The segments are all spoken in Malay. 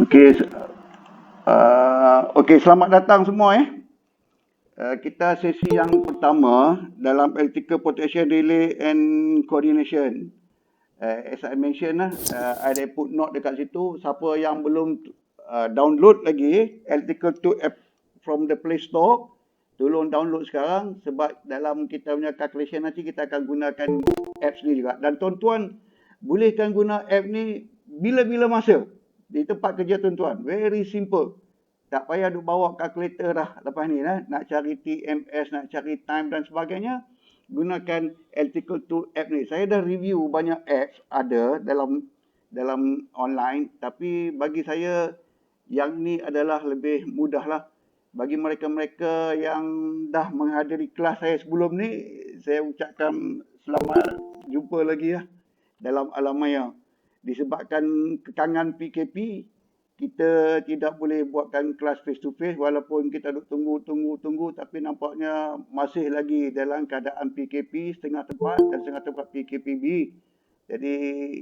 Okey, selamat datang semua. Kita sesi yang pertama dalam Electrical Protection Relay and Coordination. As I mention I ada put note dekat situ. Siapa yang belum download lagi Electrical 2 app from the Play Store, tolong download sekarang, sebab dalam kita punya calculation nanti kita akan gunakan apps ni juga. Dan tuan-tuan bolehkan guna app ni bila-bila masa di tempat kerja tuan-tuan. Very simple. Tak payah duk bawa kalkulator dah lepas ni nak cari TMS, nak cari time dan sebagainya. Gunakan Electrical 2 app ni. Saya dah review banyak apps ada dalam online, tapi bagi saya yang ni adalah lebih mudah lah. Bagi mereka-mereka yang dah menghadiri kelas saya sebelum ni, saya ucapkan selamat jumpa lagi dalam alam maya. Disebabkan kekangan PKP, kita tidak boleh buatkan kelas face to face walaupun kita duk tunggu, tapi nampaknya masih lagi dalam keadaan PKP setengah tempat dan setengah tempat PKPB. Jadi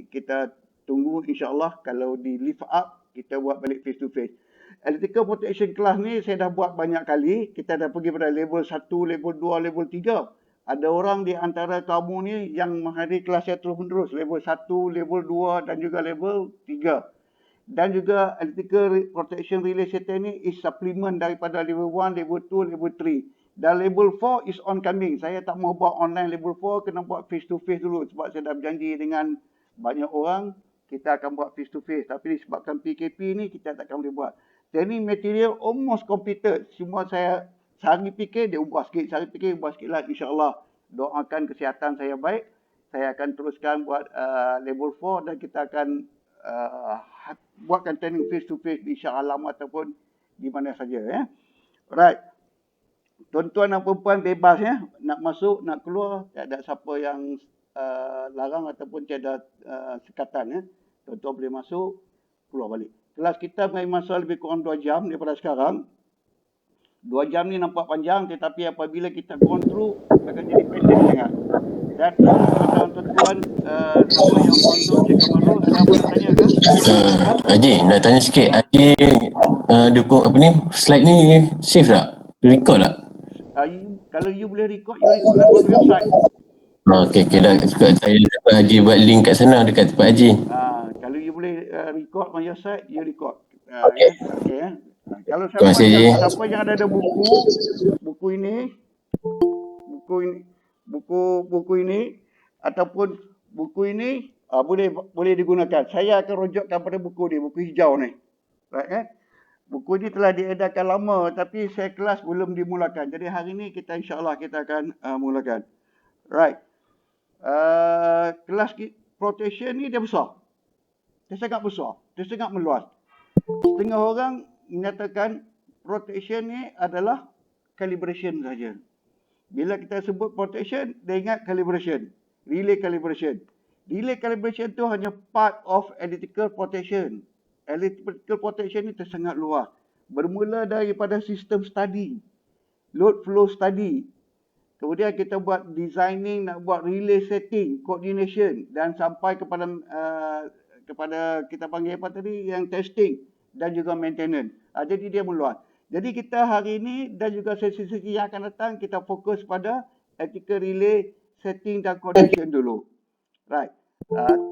kita tunggu, insyaAllah kalau di lift up kita buat balik face to face. Electrical Protection Class ni saya dah buat banyak kali. Kita dah pergi pada level 1, level 2, level 3. Ada orang di antara kamu ni yang menghadiri kelas saya terus menerus. Level 1, level 2 dan juga level 3. Dan juga Electrical Protection Relay System ni is supplement daripada level 1, level 2, level 3. Dan level 4 is on coming. Saya tak mau buat online level 4, kena buat face to face dulu. Sebab saya dah berjanji dengan banyak orang, kita akan buat face to face. Tapi disebabkan PKP ni, kita tak akan boleh buat. Training material almost completed. Semua saya sehari fikir, dia ubah sikit. Sehari fikir, ubah sikit lah. InsyaAllah. Doakan kesihatan saya baik. Saya akan teruskan buat level 4 dan kita akan buatkan training face to face di Shah Alam ataupun di mana saja. Right. Tuan-tuan dan perempuan bebas nak masuk, nak keluar, tak ada siapa yang larang ataupun tiada sekatan. Tuan-tuan boleh masuk, keluar balik. Kelas kita mengambil masa lebih kurang 2 jam daripada sekarang. 2 jam ni nampak panjang, tetapi apabila kita gone through akan jadi pendek sangat. Dan tuan-tuan, siapa yang on Cik Kamarul, ada apa nak tanya ke? Haji, nak tanya sikit. Haji dukung apa ni, slide ni save tak? Record tak? Kalau you boleh record, you record lah on website. Okey, dah saya dapat Haji buat link kat sana dekat tempat Haji. Kalau you boleh record on your side, you record. Okey. Kalau Terima kasih, Haji. siapa yang ada buku ini ataupun buku ini boleh digunakan. Saya akan rujukkan pada buku hijau ni. Right, Buku ini telah diedarkan lama, tapi saya kelas belum dimulakan. Jadi hari ini insyaAllah kita akan mulakan. Right. Kelas protection ni dia besar. Dia sangat besar. Dia sangat meluas. Setengah orang menyatakan protection ni adalah calibration saja. Bila kita sebut protection, dia ingat calibration. Relay calibration. Relay calibration tu hanya part of electrical protection. Electrical protection ni sangat luas. Bermula daripada sistem study, load flow study. Kemudian kita buat designing, nak buat relay setting, coordination dan sampai kepada kita panggil apa tadi, yang testing dan juga maintenance. Jadi dia meluas. Jadi kita hari ini dan juga sesi-sesi yang akan datang, kita fokus pada electrical relay setting dan coordination dulu. Right.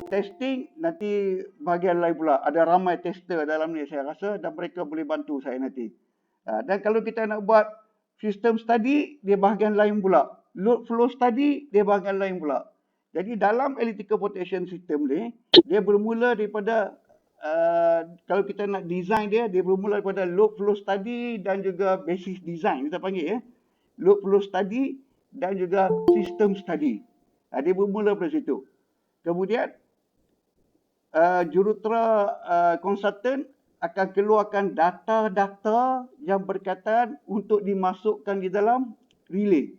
Testing nanti bahagian lain pula. Ada ramai tester dalam ni saya rasa dan mereka boleh bantu saya nanti. Dan kalau kita nak buat system study, dia bahagian lain pula. Load flow study, dia bahagian lain pula. Jadi dalam electrical protection system ni, dia bermula daripada kalau kita nak design dia bermula daripada load flow study dan juga basis design kita panggil load flow study dan juga system study. Dia bermula dari situ. Kemudian jurutera konsultan akan keluarkan data-data yang berkaitan untuk dimasukkan di dalam relay.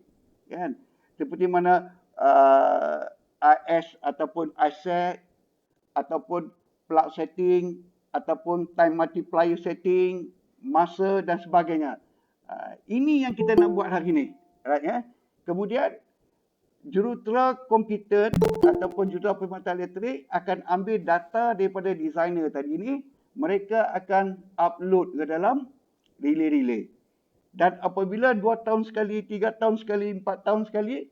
Kan? Seperti mana IS ataupun ISET ataupun plug setting ataupun time multiplier setting, masa dan sebagainya. Ini yang kita nak buat hari ini. Right, Kemudian jurutera komputer ataupun jurutera perkhidmatan elektrik akan ambil data daripada designer tadi ni, mereka akan upload ke dalam relay-relay. Dan apabila 2 tahun sekali, 3 tahun sekali, 4 tahun sekali,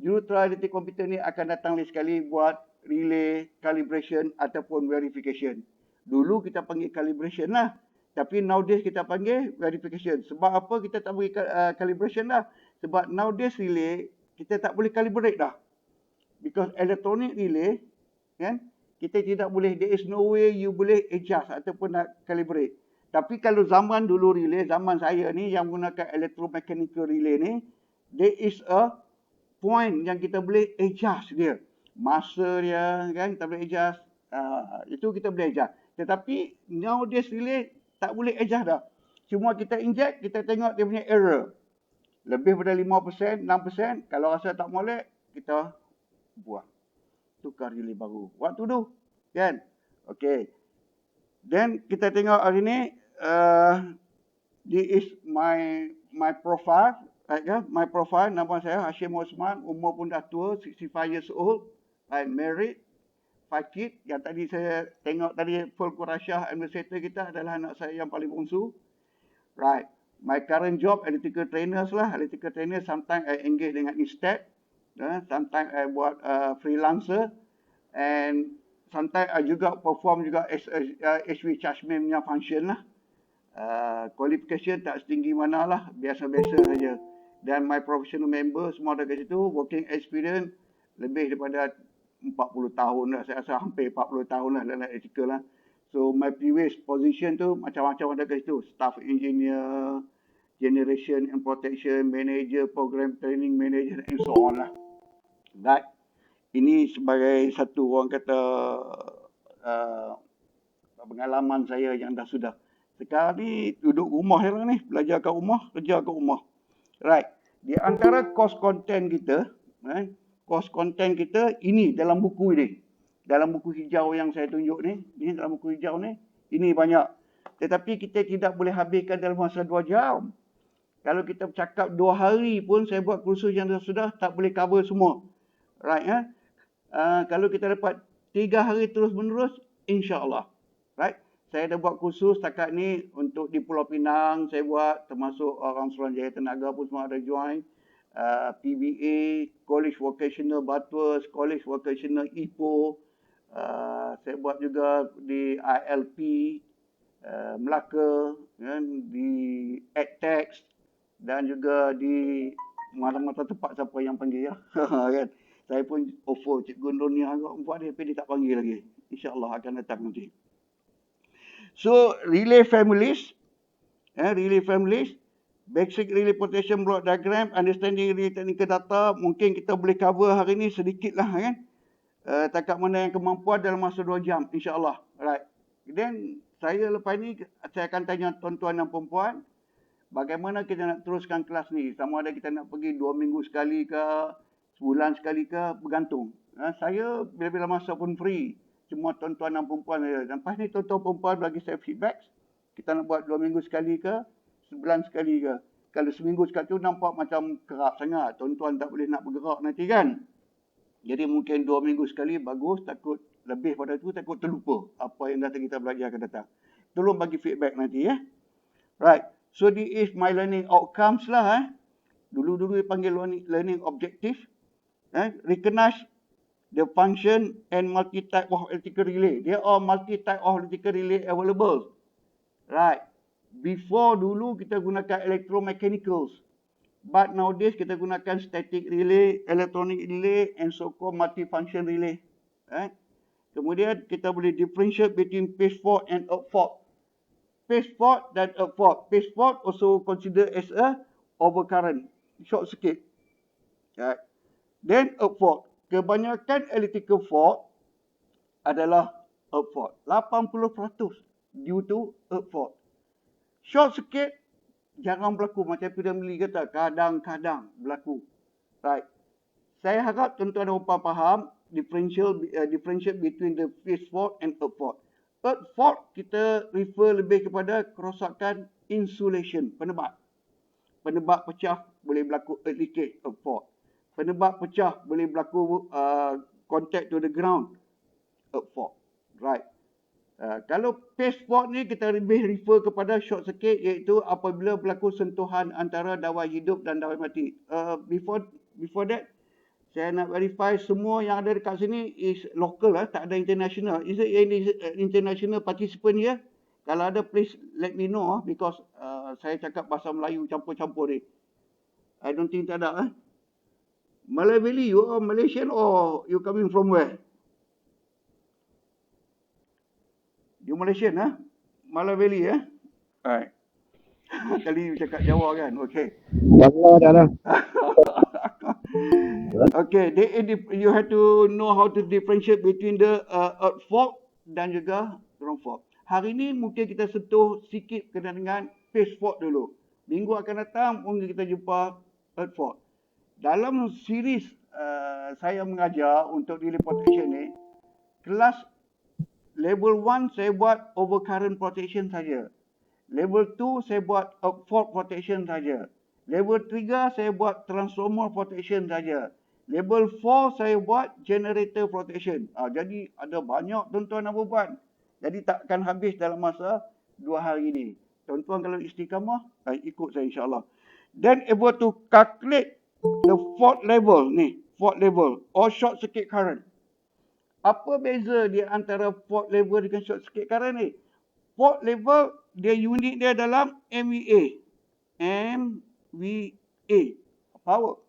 juruterang elektrik komputer ni akan datang lagi sekali buat relay, calibration ataupun verification. Dulu kita panggil calibration lah. Tapi nowadays kita panggil verification. Sebab apa kita tak panggil calibration lah? Sebab nowadays relay, kita tak boleh calibrate dah. Because electronic relay, kan, kita tidak boleh, there is no way you boleh adjust ataupun nak calibrate. Tapi kalau zaman dulu relay, zaman saya ni yang menggunakan electromechanical relay ni, there is a point yang kita boleh adjust dia. Masa dia, kan, kita boleh adjust. Itu kita boleh adjust. Tetapi nowadays relay tak boleh adjust dah. Cuma kita inject, kita tengok dia punya error. Lebih pada 5%, 6%, kalau rasa tak molek, kita buang. Tukar relay baru. What to do? Kan? Okay. Then kita tengok hari ni, this is my profile. Right, kan? My profile, nama saya Hashim Osman, umur pun dah tua, 65 years old. I'm married, 5 kids. Yang tadi saya tengok tadi, Fulkur Rasyah, administrator kita adalah anak saya yang paling bongsu. Right. My current job, electrical trainers lah. Electrical trainer, sometimes I engage dengan Instead. Sometimes I buat freelancer. And sometimes I juga perform juga as HV chargeman punya function lah. Qualification tak setinggi mana lah. Biasa-biasa saja. Dan my professional member semua ada kat situ. Working experience lebih daripada 40 tahun lah. Saya rasa hampir 40 tahun lah dalam electrical lah. So my previous position tu macam-macam ada kat situ. Staff engineer, generation and protection manager, program training manager and so on lah. Right. Ini sebagai satu orang kata pengalaman saya yang dah sudah. Sekarang ni duduk rumah sekarang ni. Belajar kat rumah, kerja kat rumah. Right. Di antara course content kita, course content kita ini dalam buku ini. Dalam buku hijau yang saya tunjuk ni, ini dalam buku hijau ni, ini banyak. Tetapi kita tidak boleh habiskan dalam masa 2 jam. Kalau kita bercakap 2 hari pun, saya buat kursus yang sudah tak boleh cover semua. Right, ya? Kalau kita dapat 3 hari terus menerus, insya-Allah. Right? Saya dah buat kursus setakat ni untuk di Pulau Pinang, saya buat termasuk orang Suruhanjaya Tenaga pun semua ada join. PBA, College Vocational Butterworth, College Vocational Ipoh. Saya buat juga di ILP, Melaka, kan, di EdTex dan juga di mana-mana tempat siapa yang panggil ya. Kan? Saya pun offer Cikgu Nurnia agak buat dia, tapi dia tak panggil lagi. InsyaAllah akan datang nanti. So, relay families, basic relay protection block diagram, understanding relay technical data, mungkin kita boleh cover hari ni sedikit lah, kan. Takat mana yang kemampuan dalam masa 2 jam, insyaAllah. Right. Then, saya lepas ni, saya akan tanya tuan-tuan dan perempuan, bagaimana kita nak teruskan kelas ni? Sama ada kita nak pergi 2 minggu sekali ke, sebulan sekali ke, bergantung. Saya bila-bila masa pun free. Cuma tuan-tuan dan perempuan saja. Dan lepas ni tuan-tuan perempuan bagi saya feedback. Kita nak buat 2 minggu sekali ke, sebulan sekali ke. Kalau seminggu sekali tu nampak macam kerap sangat. Tuan-tuan tak boleh nak bergerak nanti kan. Jadi mungkin 2 minggu sekali bagus, takut lebih pada tu takut terlupa apa yang datang kita belajar akan datang. Tolong bagi feedback nanti ya. Right. So this is my learning outcomes lah. Dulu-dulu dia panggil learning objective. Recognize the function and multi-type of electrical relay. There are multi-type of electrical relay available. Right. Before dulu kita gunakan electromechanicals. But nowadays kita gunakan static relay, electronic relay and so-called multi-function relay. Kemudian kita boleh differentiate between phase fault and earth fault. Phase fault dan earth fault. Phase fault also considered as a overcurrent, short circuit. Right. Then earth fault. Kebanyakan electrical fault adalah earth fault. 80% due to earth fault. Short circuit jarang berlaku, macam P.W. kata, kadang-kadang berlaku. Right. Saya harap tuan-tuan dan puan faham differentiate between the phase fault and earth fault. Earth fault kita refer lebih kepada kerosakan insulation, penebat. Penebat pecah boleh berlaku earth leakage, earth fault. Penebat pecah boleh berlaku contact to the ground, earth fault. Right. Kalau paste fault ni kita lebih refer kepada short circuit, iaitu apabila berlaku sentuhan antara dawai hidup dan dawai mati. Before that, saya nak verify semua yang ada dekat sini is local, tak ada international. Is it any international participant here? Kalau ada, please let me know, because saya cakap bahasa Melayu campur-campur ni. I don't think tak ada. Malay Valley, you are Malaysian or you coming from where? You Malaysian, Malay Valley, Alright. Tadi you cakap Jawa kan? Okay. Dah. Okay, you have to know how to differentiate between the earth fault dan juga ground fault. Hari ni mungkin kita sentuh sikit kena dengan phase fault dulu. Minggu akan datang mungkin kita jumpa earth fault. Dalam series saya mengajar untuk delay protection ni, kelas level 1 saya buat overcurrent protection saja. Level 2 saya buat fault protection saja. Level 3 saya buat transformer protection saja. Level 4 saya buat generator protection. Jadi ada banyak tuan-tuan dan puan. Jadi takkan habis dalam masa 2 hari ini. Tuan-tuan kalau istiqamah, ikut saya insyaAllah. Then able to calculate the fault level ni. Fault level or short circuit current. Apa beza di antara fault level dengan short circuit current ni? Fault level, dia unit dia dalam MVA. MVA. Power.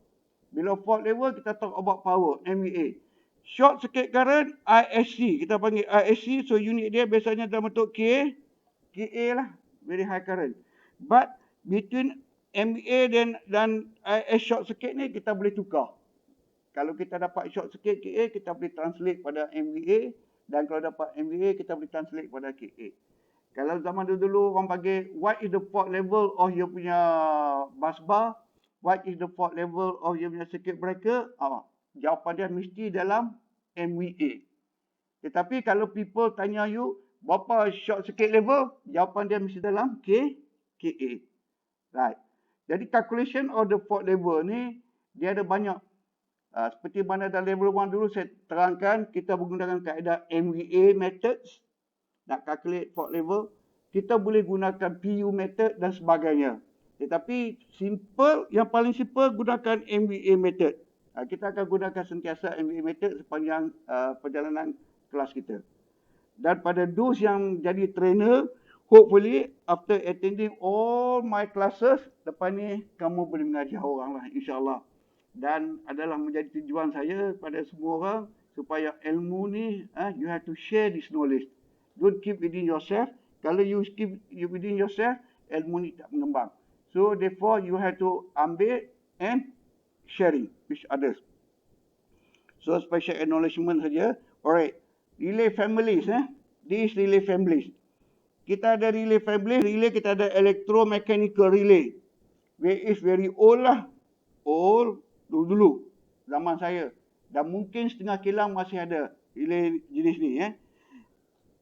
Bila fault level, kita talk about power. MVA. Short circuit current, ISC. Kita panggil ISC. So, unit dia biasanya dalam bentuk KA lah. Very high current. But, between MVA dan IS short circuit ni, kita boleh tukar. Kalau kita dapat short circuit KA, kita boleh translate pada MVA. Dan kalau dapat MVA, kita boleh translate pada KA. Kalau zaman dulu orang panggil, what is the fault level of your punya bus bar? What is the fault level of your punya circuit breaker? Jawapan dia mesti dalam MVA. Tetapi kalau people tanya you, berapa short circuit level? Jawapan dia mesti dalam KA. Right. Jadi calculation of the fault level ni, dia ada banyak. Seperti mana dalam level 1 dulu saya terangkan, kita menggunakan kaedah MVA methods. Nak calculate fault level, kita boleh gunakan PU method dan sebagainya. Tetapi simple, yang paling simple gunakan MVA method. Kita akan gunakan sentiasa MVA method sepanjang perjalanan kelas kita. Dan pada those yang jadi trainer, hopefully after attending all my classes, lepas ni kamu boleh mengajar orang lah, insyaAllah. Dan adalah menjadi tujuan saya pada semua orang, supaya ilmu ni, you have to share this knowledge. Don't keep within yourself. Kalau you keep within yourself, ilmu ni tak mengembang. So therefore you have to ambil and sharing with others. So special acknowledgement saja. Alright. Relay families. This relay families. Kita ada relay families. Relay kita ada electromechanical relay. Which is very old lah. Old. Dulu. Zaman saya. Dan mungkin setengah kilang masih ada relay jenis ni.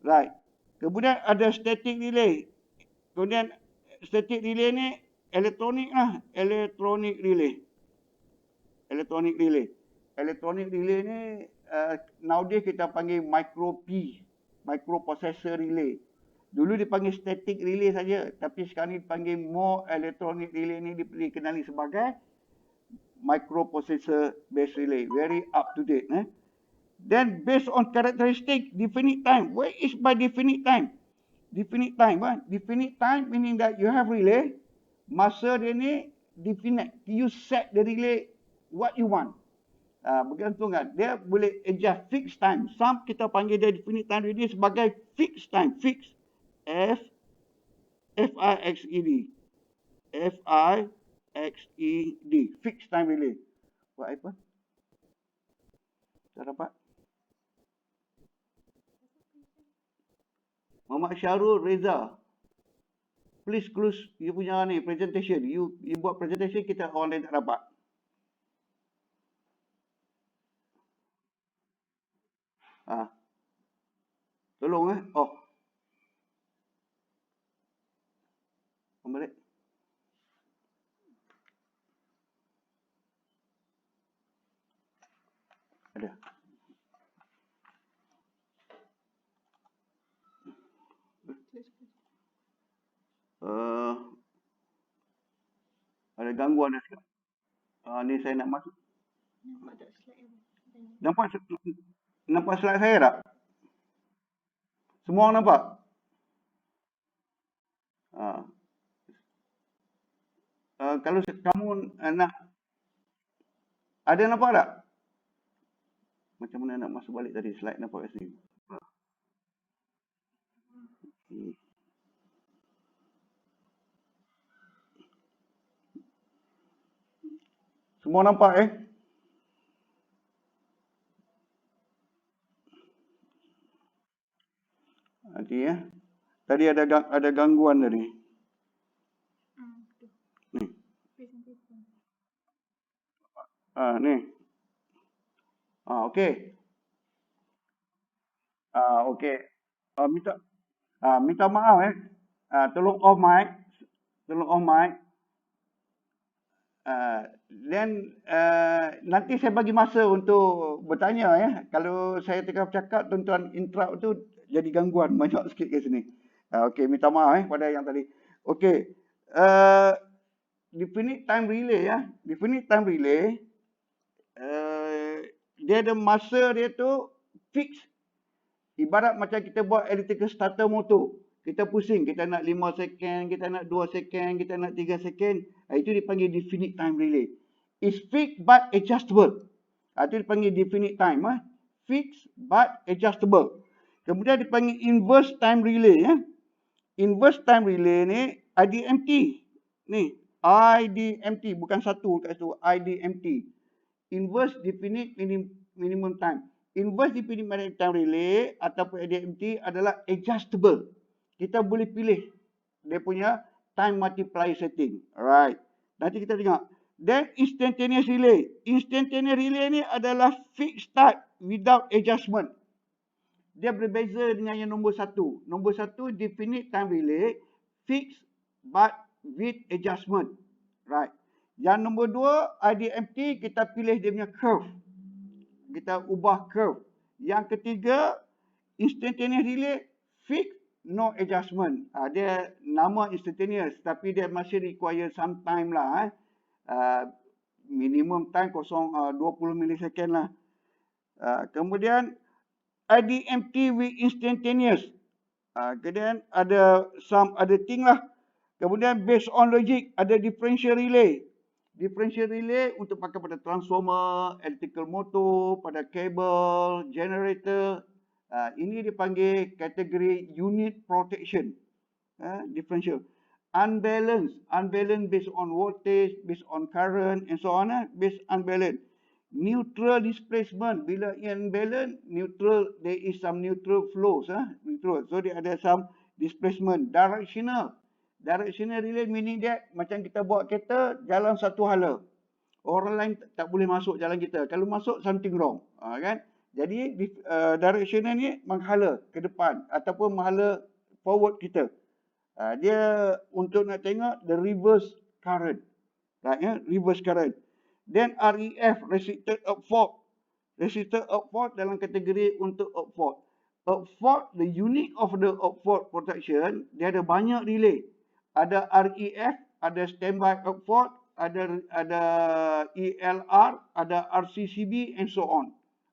Right. Kemudian ada static relay. Kemudian static relay ni elektronik lah. Electronic relay. Electronic relay. Electronic relay ni nowadays kita panggil micro P. Microprocessor relay. Dulu dipanggil static relay saja. Tapi sekarang ni dipanggil more electronic relay ni dikenali sebagai microprocessor based relay. Very up to date. Then based on characteristic, definite time. What is by definite time? Definite time. Definite time meaning that you have relay. Masa dia ni definite. You set the relay what you want. Bergantung kan. Dia boleh adjust fixed time. Some kita panggil dia definite time relay sebagai fixed time. Fixed. F-I-X-E-D. F-I-X-E-D. Fixed time relay. Buat apa? Tak dapat? Muhammad Syarul Reza. Please close you punya ni presentation. You buat presentation, kita online tak dapat. Tolong Oh. Balik. Ada. Ada gangguan dah sekarang. Ni saya nak masuk. Nampak nampak slide saya tak? Semua orang nampak? Kalau kamu nak, ada nampak tak? Macam mana nak masuk balik tadi slide nampak kat sini? Semua nampak Nanti Tadi ada gangguan tadi. Ni. Ni. Okey. Okey. Minta maaf tolong off mic. Tolong off mic. Then nanti saya bagi masa untuk bertanya Kalau saya tengah bercakap, tuan-tuan interrupt tu jadi gangguan banyak sikit kat sini. Okey, minta maaf pada yang tadi. Okey. Definite time relay Definite time relay dia ada masa dia tu fix. Ibarat macam kita buat electrical starter motor. Kita pusing, kita nak 5 second, kita nak 2 second, kita nak 3 second. Itu dipanggil definite time relay. It's fixed but adjustable. Itu dipanggil definite time. Fixed but adjustable. Kemudian dipanggil inverse time relay. Inverse time relay ni IDMT. Ni, IDMT. Bukan satu kat situ. IDMT. Inverse definite minimum time. Inverse definite time relay ataupun IDMT adalah adjustable. Kita boleh pilih dia punya time multiplier setting. Alright. Nanti kita tengok. Then instantaneous relay. Instantaneous relay ni adalah fixed start without adjustment. Dia berbeza dengan yang nombor 1. Nombor 1 definite time relay, fixed but with adjustment. Right. Yang nombor 2 IDMT, kita pilih dia punya curve. Kita ubah curve. Yang ketiga instantaneous relay, fixed, no adjustment. Dia nama instantaneous tapi dia masih require some time lah. Minimum time 20 milisecond lah. Kemudian IDMT with instantaneous. Kemudian ada some other thing lah. Kemudian based on logic ada differential relay. Differential relay untuk pakai pada transformer, electrical motor, pada kabel, generator. Ini dipanggil kategori unit protection. Differential. Unbalanced. Unbalanced based on voltage, based on current and so on. Based unbalanced. Neutral displacement. Bila unbalanced, neutral, there is some neutral flows. Neutral. So dia ada some displacement. Directional. Directional relay meaning that macam kita bawa kereta jalan satu hala. Orang lain tak boleh masuk jalan kita. Kalau masuk, something wrong. Kan? Jadi directional ni menghala ke depan ataupun menghala forward kita. Dia untuk nak tengok the reverse current. Right, reverse current. Then REF, restricted up fault. Restricted up fault dalam kategori untuk up fault. Up fault, the unit of the up fault protection, dia ada banyak relay. Ada REF, ada standby up fault, ada ELR, ada RCCB and so on.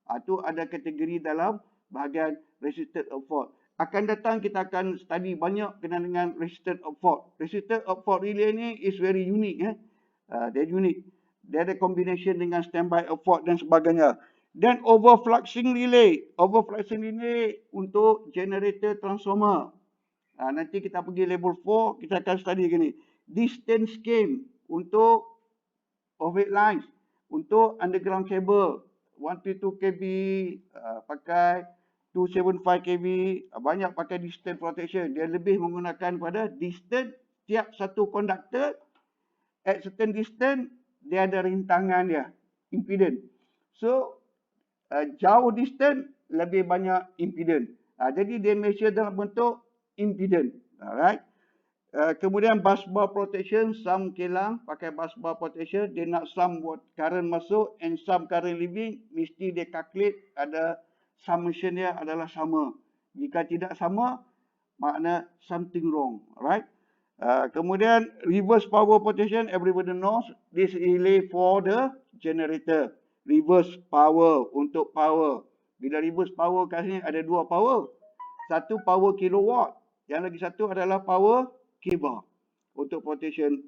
Itu ada kategori dalam bahagian restricted up fault. Akan datang kita akan study banyak kena dengan restricted up fault. Restricted up fault relay ni is very unique. Dia unique. Dia ada combination dengan standby up fault dan sebagainya. Dan overfluxing relay. Overfluxing relay untuk generator transformer. Nanti kita pergi level 4, kita akan study gini. Distance scheme untuk overhead lines, untuk underground cable, 132 kV, pakai 275 kV, banyak pakai distance protection. Dia lebih menggunakan pada distance tiap satu conductor. At certain distance, dia ada rintangan dia, impedance. So, jauh distance, lebih banyak impedance. Jadi dia measure dalam bentuk impedance. Alright. Kemudian busbar protection, some kilang pakai busbar protection, dia nak some current masuk and some current leaving, mesti dia calculate ada summation dia adalah sama. Jika tidak sama, makna something wrong. Alright. Kemudian reverse power potential, everybody knows this relay for the generator. Reverse power untuk power. Bila reverse power kat sini ada dua power. Satu power kilowatt, yang lagi satu adalah power kVAR untuk potential.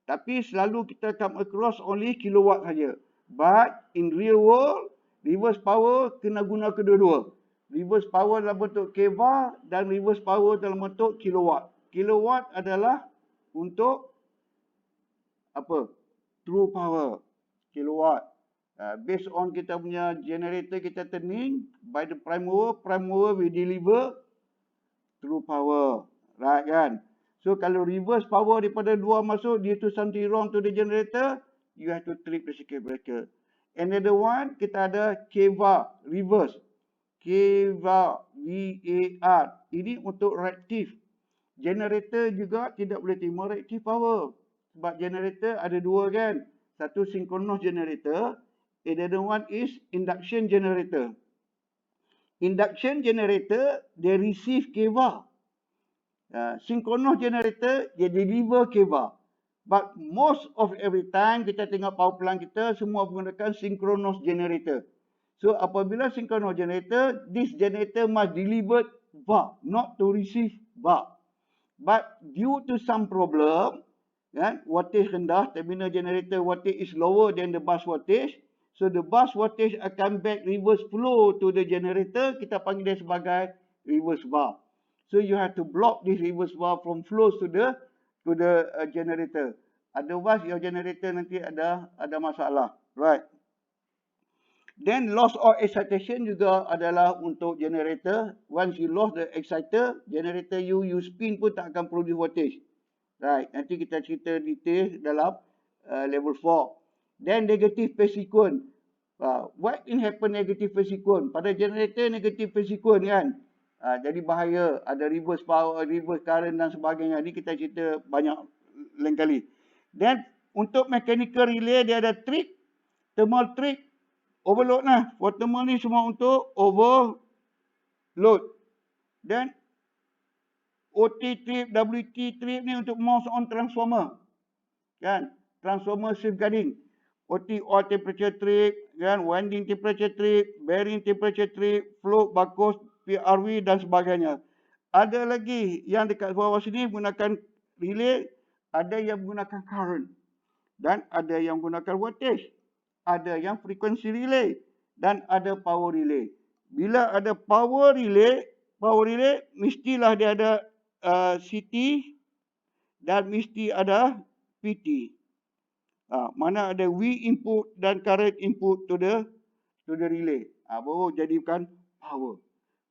Tapi selalu kita come across only kilowatt saja. But in real world, reverse power kena guna kedua-dua. Reverse power dalam bentuk kVAR dan reverse power dalam bentuk kilowatt. Kilowatt adalah untuk apa? True power. Kilowatt. Based on kita punya generator kita turning by the prime mover will deliver true power. Right kan? So kalau reverse power daripada dua masuk, due to something wrong to the generator, you have to trip the circuit breaker. Another one, kita ada kVAR, reverse. kVAR, VAR. Ini untuk reactive. Generator juga tidak boleh terima reactive power. Sebab generator ada dua kan. Satu synchronous generator. Another one is induction generator. Induction generator, they receive kVAR. Synchronous generator, dia deliver kVAR. But most of every time kita tengok power plant kita semua menggunakan synchronous generator. So apabila synchronous generator, this generator must deliver VAR, not to receive VAR. But due to some problem, voltage rendah, terminal generator voltage is lower than the bus voltage. So the bus voltage akan back reverse flow to the generator. Kita panggil dia sebagai reverse VAR. So you have to block this reverse VAR from flows to the generator. Otherwise your generator nanti ada masalah. Right. Then loss of excitation juga adalah untuk generator. Once you lost the exciter, generator you spin pun tak akan produce voltage. Right, nanti kita cerita detail dalam level 4. Then negative phase sequence. What in happen negative phase sequence? Pada generator negative phase sequence kan. Jadi bahaya, ada reverse power, reverse current dan sebagainya. Ini kita cerita banyak lain kali. Then untuk mechanical relay dia ada trick, thermal trick, overload lah. For thermal ni semua untuk overload. Then OT trip, WT trip ni untuk mouse on transformer. Kan? Transformer safeguarding. OT oil temperature trip, kan? Winding temperature trip, bearing temperature trip, float, barcode, PRV dan sebagainya. Ada lagi yang dekat bawah sini menggunakan relay, ada yang menggunakan current dan ada yang menggunakan voltage. Ada yang frequency relay dan ada power relay. Bila ada power relay mestilah dia ada CT dan mesti ada PT. Mana ada V input dan current input to the relay. Baru jadikan power.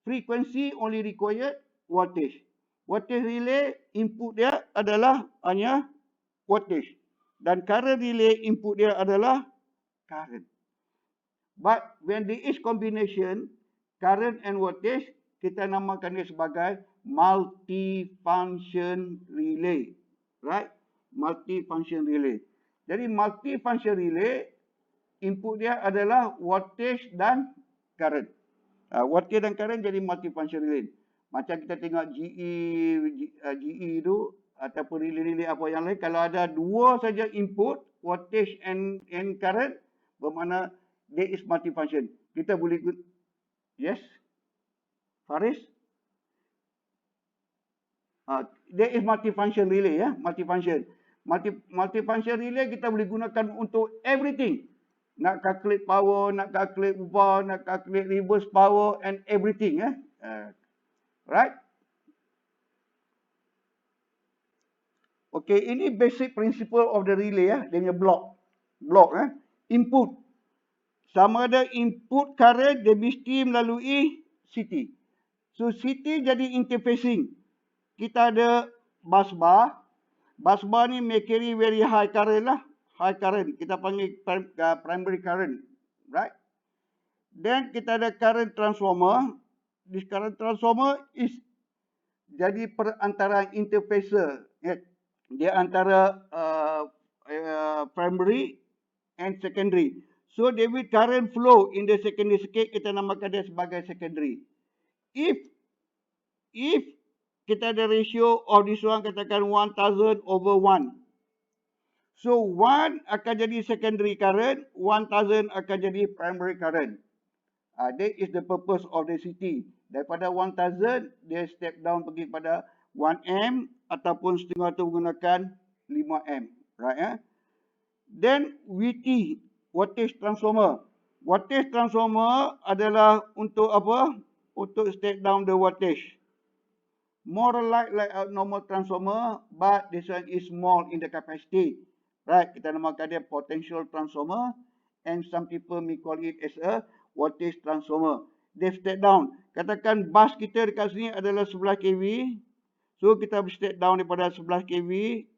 Frequency only required voltage. Voltage relay input dia adalah hanya voltage. Dan current relay input dia adalah current. But when there is combination current and voltage, kita namakan dia sebagai multifunction relay. Right? Multifunction relay. Jadi multifunction relay, input dia adalah voltage dan current. Voltage dan current jadi multifunction relay. Macam kita tengok GE itu ataupun relay-relay apa yang lain, kalau ada dua saja input, voltage and current, bermakna there is multifunction. Kita boleh yes? Faris? There is multifunction relay ya, multifunction. Multifunction relay kita boleh gunakan untuk everything. Nak calculate power, nak calculate VAR, nak calculate reverse power and everything ya. Right? Okay, ini basic principle of the relay ya, dia punya block input. Sama ada input current dia mesti melalui CT. So CT jadi interfacing. Kita ada bus bar. Bus bar ni may carry very high current lah. High current. Kita panggil primary current. Right? Then kita ada current transformer. This current transformer is jadi perantara interfacer. Dia antara primary and secondary. So there will current flow in the secondary circuit. Kita namakan dia sebagai secondary. If kita ada ratio of this one, katakan 1000 over 1. So 1 akan jadi secondary current, 1000 akan jadi primary current. That is the purpose of the CT. Daripada 1000, dia step down pergi pada 1M ataupun setengah tu menggunakan 5M. Right? Then VT, voltage transformer. Voltage transformer adalah untuk apa? Untuk step down the voltage. More like a normal transformer, but this one is small in the capacity. Right, kita namakan dia potential transformer, and some people may call it as a voltage transformer. They step down. Katakan bus kita dekat sini adalah 11 kV. So kita step down daripada 11 kV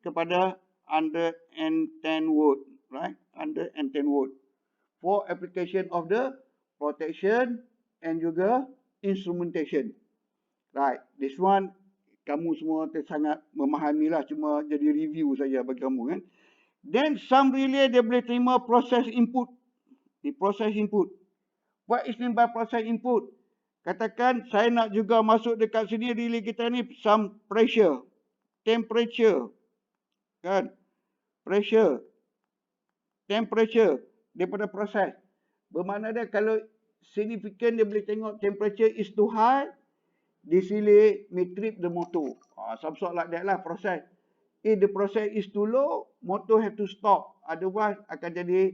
kepada 110 volt. Right, 110 volt. For application of the protection and juga instrumentation. Right, this one kamu semua sangat memahamilah, cuma jadi review saja bagi kamu kan. Then some relay dia boleh terima process input. Di process input. What is mean by process input? Katakan saya nak juga masuk dekat sini relay kita ni some pressure, temperature, kan? Pressure, temperature daripada proses. Bermakna dia kalau significant dia boleh tengok temperature is too high, this relay may trip the motor. Some sort like that lah proses. If the process is too low, motor have to stop. Otherwise akan jadi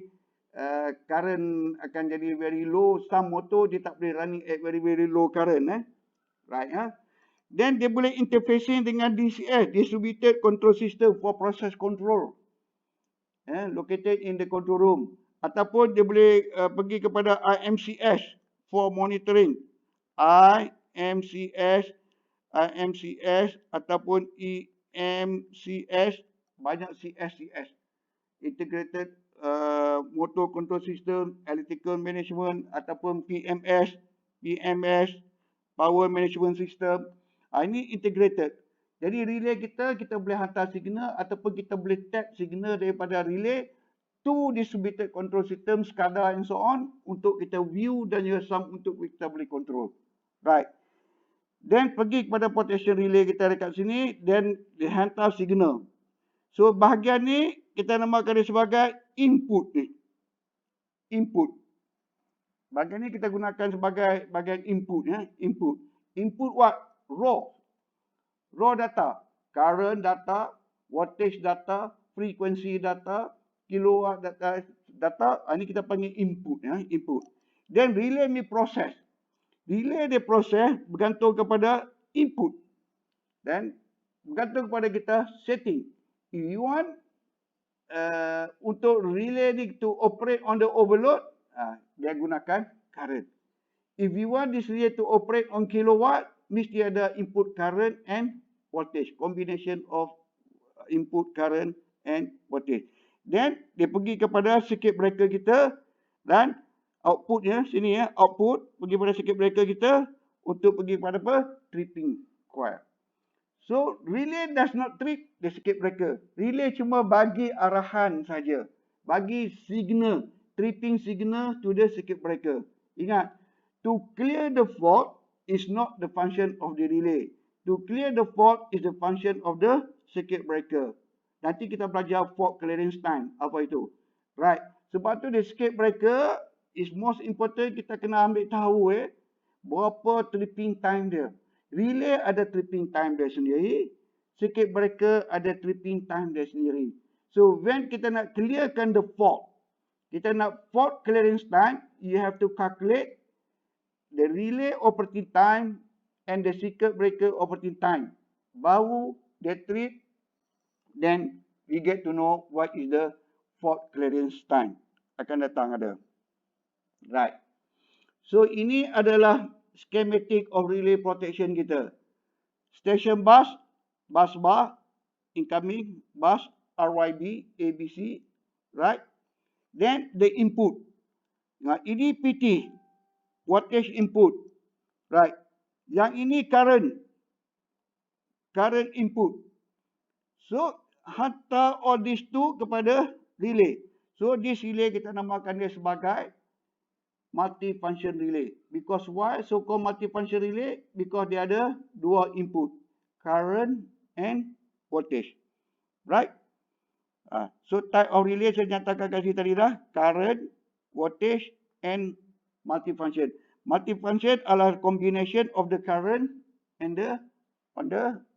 current akan jadi very low. Some motor dia tak boleh running at very low current. Right? Then dia boleh interfacing dengan DCS, Distributed Control System for Process Control. Located in the control room. Ataupun dia boleh pergi kepada IMCS for monitoring. IMCS ataupun EMCS, banyak CS, Integrated Motor Control System, Electrical Management ataupun PMS, Power Management System. Ini integrated. Jadi relay kita boleh hantar signal ataupun kita boleh tap signal daripada relay to distributed control system, SCADA and so on untuk kita view dan juga some untuk kita boleh control. Right. Then pergi kepada protection relay kita dekat sini, then dihantar signal. So bahagian ni kita namakan dia sebagai input ni. Input. Bahagian ni kita gunakan sebagai bahagian input ya, input. Input what? Raw data, current data, voltage data, frequency data, kilowatt data. Ini kita panggil input ya, input. Then relay ni proses. Relay dia proses bergantung kepada input. Dan bergantung kepada kita setting. If you want untuk relay ni to operate on the overload, dia gunakan current. If you want this relay to operate on kilowatt, mesti ada input current and voltage. Combination of input current and voltage. Then dia pergi kepada circuit breaker kita dan outputnya sini ya, output pergi pada circuit breaker kita untuk pergi pada apa? Tripping coil. So relay does not trip the circuit breaker. Relay cuma bagi arahan saja, bagi signal, tripping signal to the circuit breaker. Ingat, to clear the fault is not the function of the relay. To clear the fault is the function of the circuit breaker. Nanti kita belajar fault clearance time. Apa itu? Right. Sebab tu the circuit breaker is most important, kita kena ambil tahu berapa tripping time dia. Relay ada tripping time dia sendiri. Circuit breaker ada tripping time dia sendiri. So when kita nak clearkan the fault, kita nak fault clearance time, you have to calculate the relay operating time and the circuit breaker operating time. Baru dia trip, then we get to know what is the fault clearance time. Akan datang ada. Right. So ini adalah schematic of relay protection kita. Station bus, bus bar, incoming bus, RYB, ABC, right? Then the input. Nah, ini PT, voltage input, right? Yang ini current input. So hantar all these two kepada relay. So this relay kita namakan dia sebagai multi-function relay. Because why so called multi-function relay? Because dia ada dua input. current and voltage. Right? So type of relay saya nyatakan kat sini tadi dah, current, voltage and multifunction. Multifunction adalah combination of the current and the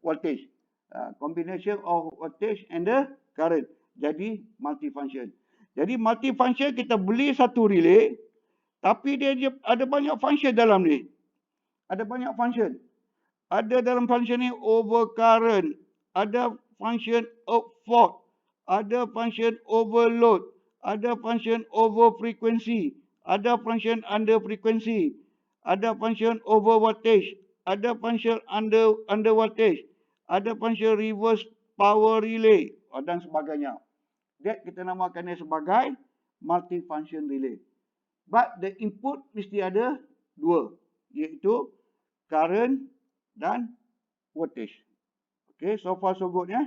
voltage. Combination of voltage and the current. Jadi multifunction. Jadi multifunction kita beli satu relay tapi dia ada banyak function dalam ni. Ada banyak function. Ada dalam function ni overcurrent, ada function of fault, ada function overload, ada function over frequency, ada function under frequency, ada function over voltage, ada function under voltage, ada function reverse power relay dan sebagainya. That kita namakan dia sebagai multifunction relay. But the input mesti ada dua, iaitu current dan voltage. Okay, so far so good ya.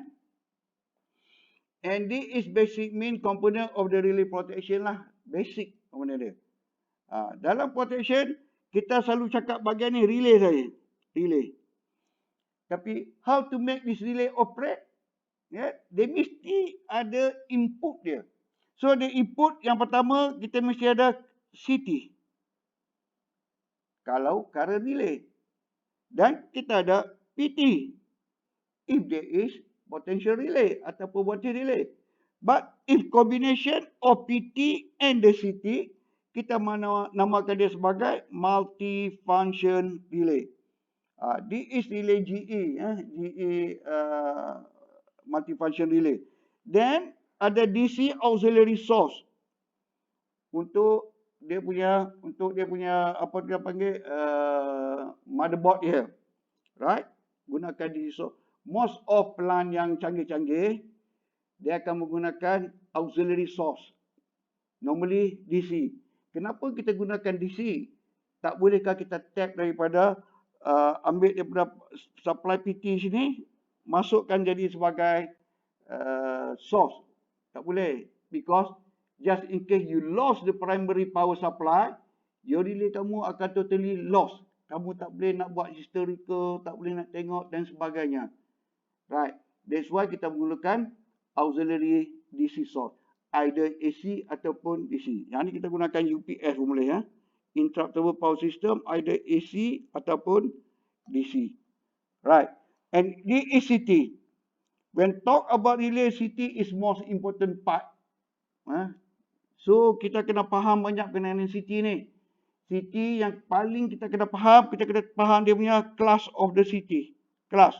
And this is basic main component of the relay protection lah. Basic component dia. Dalam protection, kita selalu cakap bahagian ni relay saja. Relay. Tapi how to make this relay operate? Dia mesti ada input dia. So the input yang pertama, kita mesti ada CT. Kalau current relay. Dan kita ada PT. If there is potential relay ataupun voltage relay. But if combination of PT and the CT, kita namakan dia sebagai multifunction relay. This is relay GE, multifunction relay. Then ada DC auxiliary source untuk dia punya apa dia panggil motherboard dia. Right? Gunakan DC source. Most of plant yang canggih-canggih, dia akan menggunakan auxiliary source. Normally DC. Kenapa kita gunakan DC? Tak bolehkah kita tap daripada, ambil daripada supply PT sini, masukkan jadi sebagai source? Tak boleh. Because just in case you lost the primary power supply, your relay kamu akan totally lost. Kamu tak boleh nak buat historical, tak boleh nak tengok dan sebagainya. Right. That's why kita menggunakan auxiliary DC source. Either AC ataupun DC. Yang ni kita gunakan UPS pun boleh ya. Interruptible power system, either AC ataupun DC. Right. And this is CT. When talk about relay, CT is most important part. So kita kena faham banyak kenaan CT ni. CT yang paling kita kena faham dia punya class of the CT. Class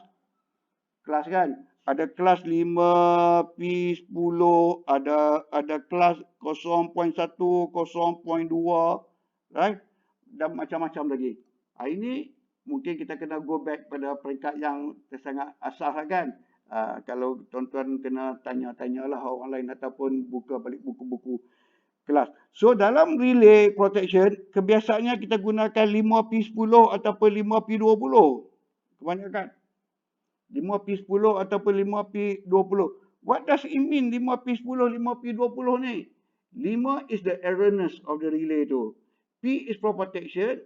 kan. Ada kelas 5, P10, ada kelas 0.1, 0.2, right? Dan macam-macam lagi. Ini mungkin kita kena go back pada peringkat yang sangat asas kan. Kalau tuan-tuan kena tanya-tanyalah orang lain ataupun buka balik buku-buku kelas. So dalam relay protection, kebiasaannya kita gunakan 5P10 ataupun 5P20. Kebanyakan. 5P10 ataupun 5P20. What does it mean 5P10, 5P20 ni? 5 is the erroneous of the relay tu. P is for protection.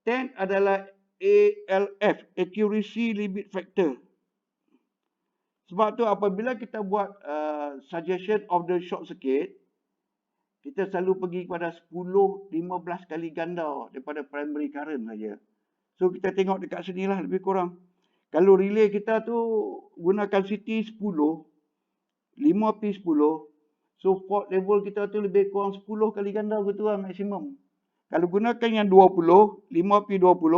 10 adalah ALF, accuracy limit factor. Sebab tu apabila kita buat suggestion of the short circuit, kita selalu pergi kepada 10-15 kali ganda daripada primary current saja. So kita tengok dekat sini lah lebih kurang. Kalau relay kita tu gunakan CT 10, 5P10, so fault level kita tu lebih kurang 10 kali ganda gitu lah maksimum. Kalau gunakan yang 20, 5P20,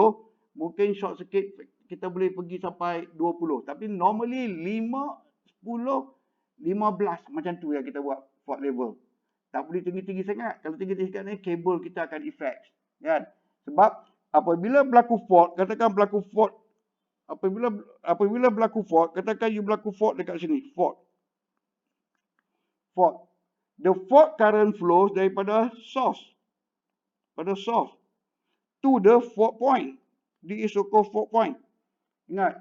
mungkin short circuit kita boleh pergi sampai 20. Tapi normally 5, 10, 15 macam tu yang kita buat fault level. Tak boleh tinggi-tinggi sangat. Kalau tinggi-tinggi sangat ni kabel kita akan effect. Kan? Sebab apabila berlaku fault, katakan berlaku fault, apabila berlaku fault, katakan you berlaku fault dekat sini, fault. The fault current flows daripada source, to the fault point. This is so-called fault point. Ingat,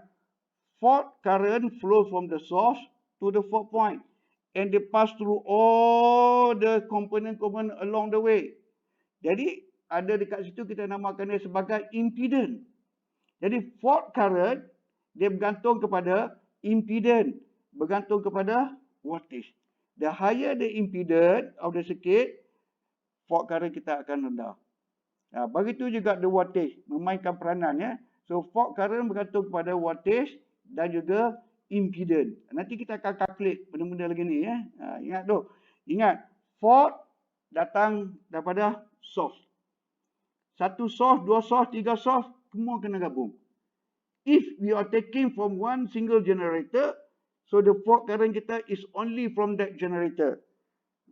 fault current flows from the source to the fault point, and they pass through all the component along the way. Jadi ada dekat situ kita namakan dia sebagai impedance. Jadi fault current Dia bergantung kepada impedance, bergantung kepada voltage. The higher the impedance of the circuit, fault current kita akan rendah. Begitu juga the voltage memainkan peranan ya. So fault current bergantung kepada voltage dan juga impedance. Nanti kita akan calculate benda-benda lagi ni ya. Ingat tu. Ingat, fault datang daripada source. Satu source, dua source, tiga source, semua kena gabung. If we are taking from one single generator, so the fault current kita is only from that generator.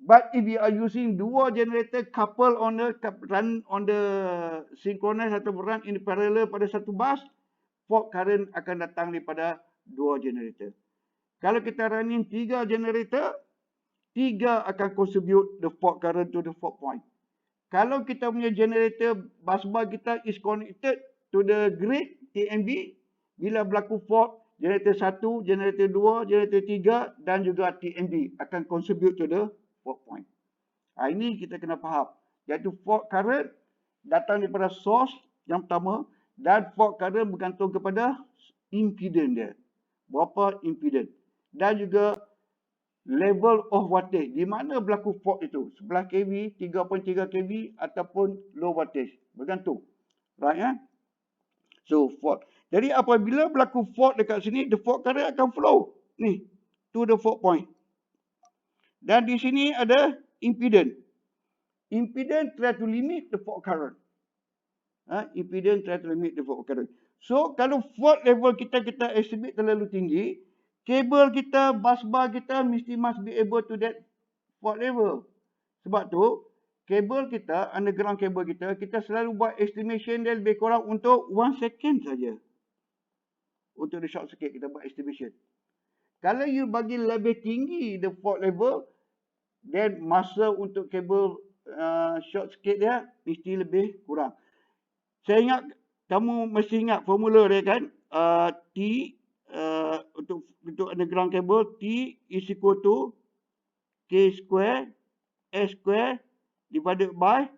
But if we are using dua generator couple on the run on the synchronous atau run in parallel pada satu bus, fault current akan datang daripada dua generator. Kalau kita running tiga generator, tiga akan contribute the fault current to the fault point. Kalau kita punya generator bus bar kita is connected to the grid TMB, bila berlaku fault, generator 1, generator 2, generator 3 dan juga TMB akan contribute to the fault point. Ini kita kena faham. Iaitu fault current datang daripada source yang pertama dan fault current bergantung kepada impedance dia. Berapa impedance. Dan juga level of voltage. Di mana berlaku fault itu? 11 kV, 3.3 kV ataupun low voltage. Bergantung. Right ya? So fault. Jadi apabila berlaku fault dekat sini, the fault current akan flow ni to the fault point. Dan di sini ada impedance. Impedance try to limit the fault current. Impedance try to limit the fault current. So kalau fault level kita estimate terlalu tinggi, kabel kita, bus bar kita must be able to that fault level. Sebab tu kabel kita, underground kabel kita selalu buat estimation dia lebih kurang untuk 1 second saja. Untuk the short circuit kita buat estimation. Kalau you bagi lebih tinggi the fault level, then masa untuk kabel short circuit dia mesti lebih kurang. Saya ingat, kamu mesti ingat formula dia kan, T untuk underground cable, T is equal to K square S square divided by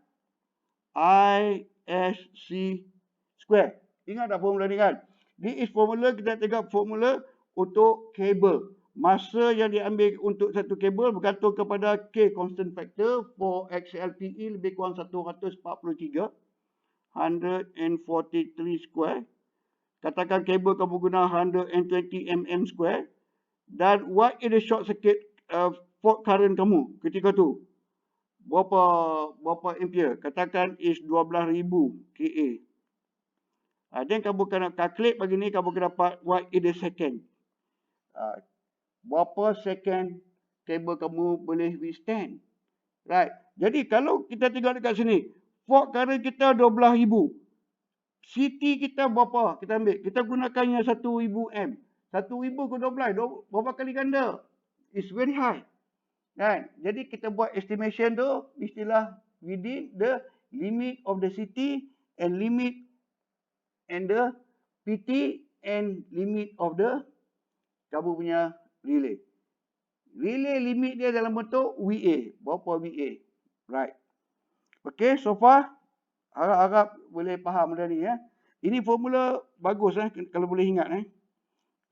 ISC square. Ingat tak formula ni kan? This is formula, kita tengok formula untuk kabel. Masa yang diambil untuk satu kabel bergantung kepada K constant factor for XLPE lebih kurang 143 square. Katakan kabel kamu guna 120 mm square. Dan what is the short circuit fault current kamu ketika tu? Berapa ampere? Katakan is 12,000 kA. Dan kamu kena calculate bagi ni, kamu kena dapat what is the second. Berapa second kabel kamu boleh withstand. Right. Jadi kalau kita tengok dekat sini, fault current kita 12,000. CT kita berapa? Kita ambil. Kita gunakan yang 1,000 M. 1,000 ke 12, berapa kali ganda? It's very high. Kan? Jadi kita buat estimation tu, istilah within the limit of the CT and limit and the PT and limit of the kamu punya relay. Relay limit dia dalam bentuk VA. Berapa VA? Right. Okay, so far harap-harap boleh faham benda ni ya. Ini formula bagus kalau boleh ingat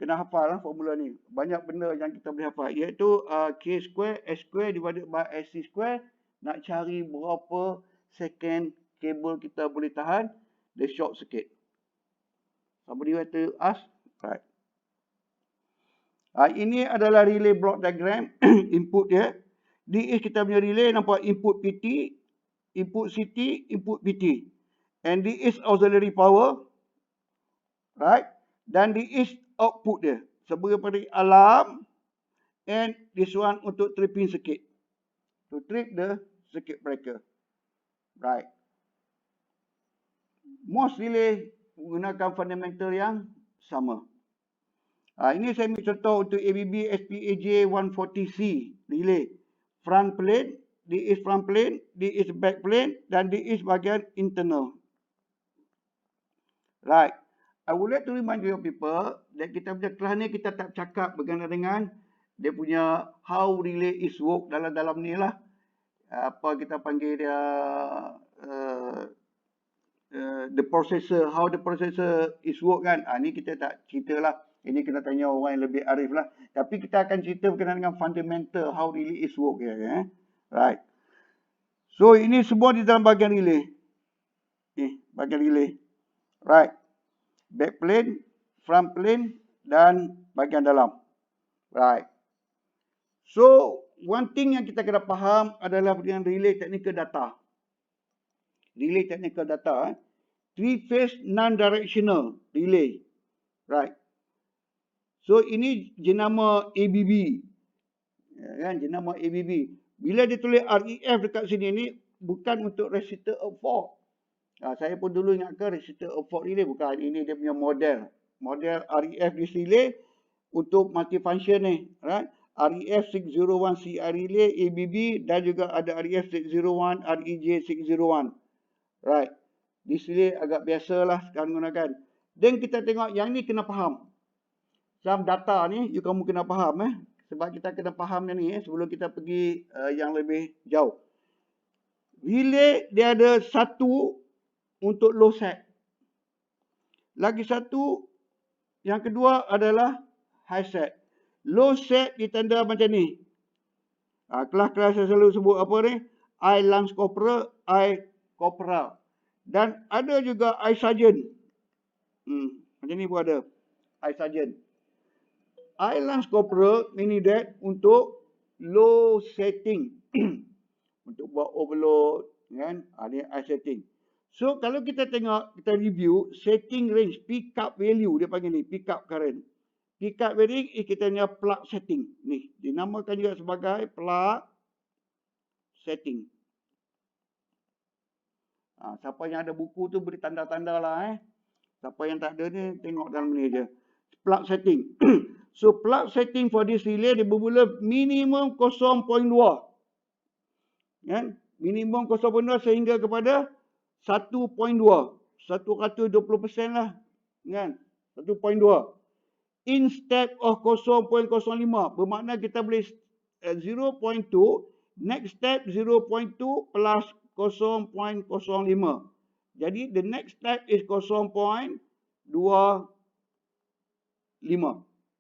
Kena hafal formula ni. Banyak benda yang kita boleh hafal, iaitu K square S square divided by SC square. Nak cari berapa second kabel kita boleh tahan the short circuit. Somebody want to ask? Right. Ini adalah relay block diagram input dia. This kita punya relay, nampak input PT, input CT, input PT. And this is auxiliary power. Right? Dan this is output dia. Sebagai alarm. And this one untuk tripping circuit. To trip the circuit breaker. Right. Most relay menggunakan fundamental yang sama. Ini saya ambil contoh untuk ABB SPAJ 140C relay. Front plane, this is front plane, this is back plane dan this is bahagian internal. Right. I would like to remind you people that kita punya kelas ni kita tak cakap berkenaan dengan dia punya how relay is work dalam-dalam ni lah. Apa kita panggil dia the processor, how the processor is work kan. Ni kita tak cerita lah. Ini kena tanya orang yang lebih arif lah. Tapi kita akan cerita berkenaan dengan fundamental, how relay is work. Right. So, ini semua di dalam bahagian relay. Bahagian relay. Right. Back plane, front plane dan bahagian dalam. Right. So, one thing yang kita kena faham adalah dengan relay technical data. Relay technical data. Three-phase non-directional relay. Right. So, ini jenama ABB. Kan, jenama ABB. Bila dia tulis REF dekat sini ni, bukan untuk resistor of fault. Saya pun dulu ingatkan resistor of fault relay. Bukan, ini dia punya model. Model REF di relay untuk multifunction ni. Right. REF 601 CR relay, ABB dan juga ada REF 601, REJ 601. Right. Di relay agak biasalah sekarang gunakan. Dan kita tengok yang ni kena faham. Some data ni kamu kena faham sebab kita kena faham yang ni sebelum kita pergi yang lebih jauh. Relay dia ada satu untuk low set. Lagi satu yang kedua adalah high set. Low set ditanda macam ni. Kelas-kelas saya selalu sebut apa ni? I Lance Corporal, I Corporal. Dan ada juga I Sergeant. Macam ni pun ada. I Sergeant. I Lance Corporal meaning that untuk low setting. Untuk buat overload. Kan? Ini I setting. So kalau kita tengok, kita review setting range, pick up value dia panggil ni, pick up current. Pick up value kita punya plug setting. Ni, dinamakan juga sebagai plug setting. Siapa yang ada buku tu beri tanda-tanda lah Siapa yang tak ada ni tengok dalam ni je. Plug setting. So plug setting for this relay dia bermula minimum 0.2. Kan? Minimum 0.2 sehingga kepada 1.2. 120% lah. Kan? 1.2. Instead of 0.05. Bermakna kita boleh 0.2. Next step 0.2 plus 0.05. Jadi the next step is 0.25.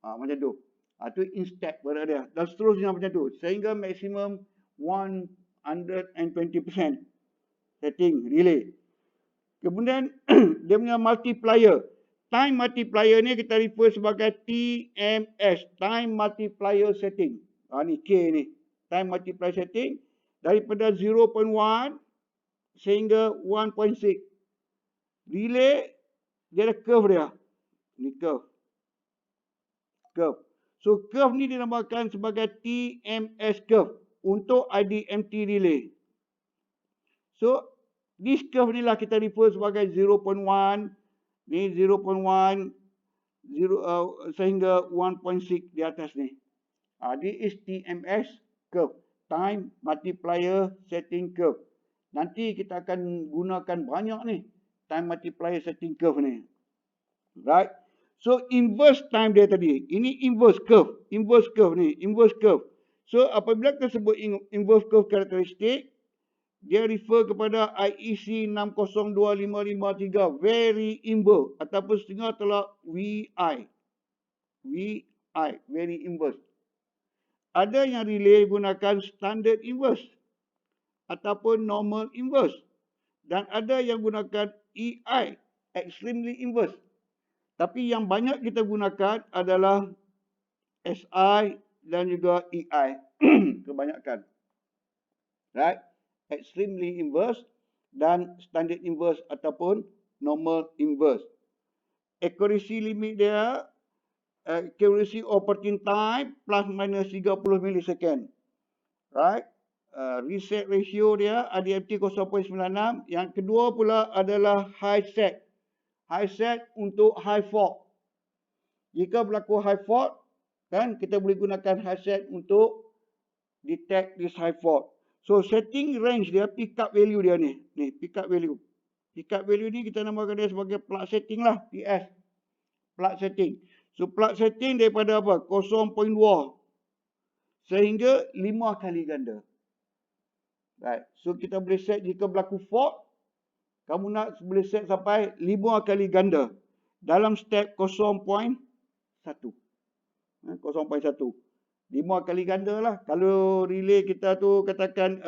Macam tu. Itu instead pada dia. Dan seterusnya macam tu. Sehingga maksimum 120% setting relay. Kemudian dia punya multiplier. Time multiplier ni kita refer sebagai TMS. Time multiplier setting. Ni K ni. Time multiplier setting. Daripada 0.1 sehingga 1.6. Relay dia ada curve dia. Ni curve. So curve ni dinamakan sebagai TMS curve untuk IDMT relay. So this curve ni lah kita refer sebagai 0.1, ni 0.1 sehingga 1.6 di atas ni. This is TMS curve, time multiplier setting curve. Nanti kita akan gunakan banyak ni time multiplier setting curve ni. Right? So inverse time dia tadi. Ini inverse curve. Inverse curve ni. Inverse curve. So apabila kita sebut inverse curve karakteristik, dia refer kepada IEC 602553. Very inverse. Ataupun setengah telah VI. VI. Very inverse. Ada yang relay gunakan standard inverse. Ataupun normal inverse. Dan ada yang gunakan EI. Extremely inverse. Tapi yang banyak kita gunakan adalah SI dan juga EI. Kebanyakan. Right? Extremely inverse dan standard inverse ataupun normal inverse. Accuracy limit dia, accuracy operating time plus minus 30 millisecond. Right? Reset ratio dia IDMT 0.96. Yang kedua pula adalah high set. High set untuk high fault. Jika berlaku high fault, kan kita boleh gunakan high set untuk detect this high fault. So setting range dia, pick up value dia ni. Ni pick up value. Pick up value ni kita namakan dia sebagai plug setting lah, PS. Plug setting. So plug setting daripada apa? 0.2 sehingga 5 kali ganda. Right. So kita boleh set jika berlaku fault. kamu nak boleh set sampai 5 kali ganda dalam step 0.1. 0.1. 5 kali ganda lah. Kalau relay kita tu katakan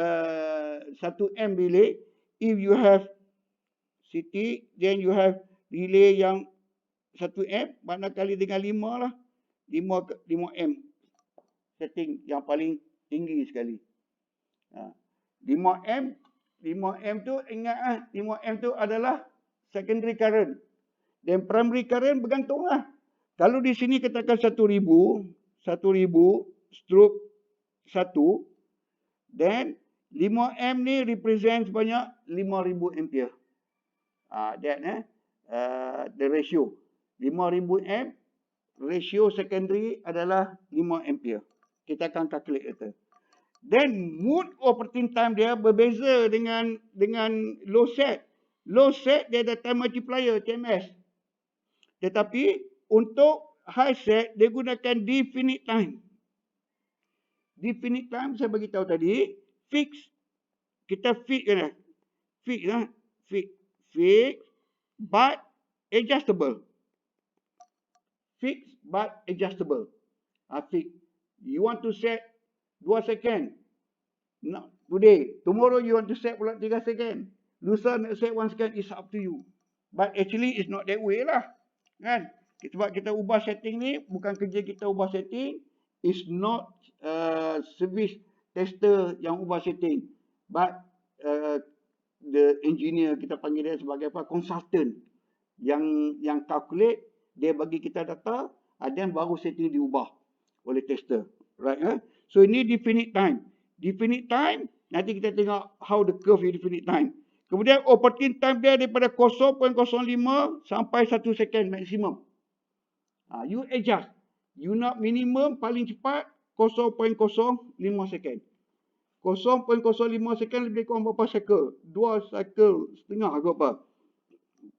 1M relay, if you have CT, then you have relay yang 1M, mana kali dengan 5 lah. 5M. Setting yang paling tinggi sekali. 5M tu ingat 5M tu adalah secondary current. Dan primary current bergantung lah. Kalau di sini katakan 1000 stroke 1, then 5M ni represent sebanyak 5000 ampere. The ratio. 5000 amp, ratio secondary adalah 5 ampere. Kita akan calculate later. Then mood operating time dia berbeza dengan low set. Low set dia ada time multiplier, TMS. Tetapi untuk high set dia gunakan definite time. Definite time saya bagi tahu tadi, fix. Kita fix kan? Fix lah. Fix but adjustable. Fix but adjustable. Fix. You want to set 2 second. No, today. Tomorrow you want to set pula 3 second. Lusa nak set 1 second, is up to you. But actually it's not that way lah. Kan? Sebab kita ubah setting ni, bukan kerja kita ubah setting. It's not service tester yang ubah setting. But the engineer, kita panggil dia sebagai apa? Consultant. Yang calculate, dia bagi kita data, dan baru setting diubah oleh tester. Right? So ini definite time. Definite time, nanti kita tengok how the curve is definite time. Kemudian operating time dia daripada 0.05 sampai 1 second maksimum. You adjust. You nak minimum paling cepat 0.05 second. 0.05 second lebih kurang berapa cycle? 2 cycle setengah ke apa?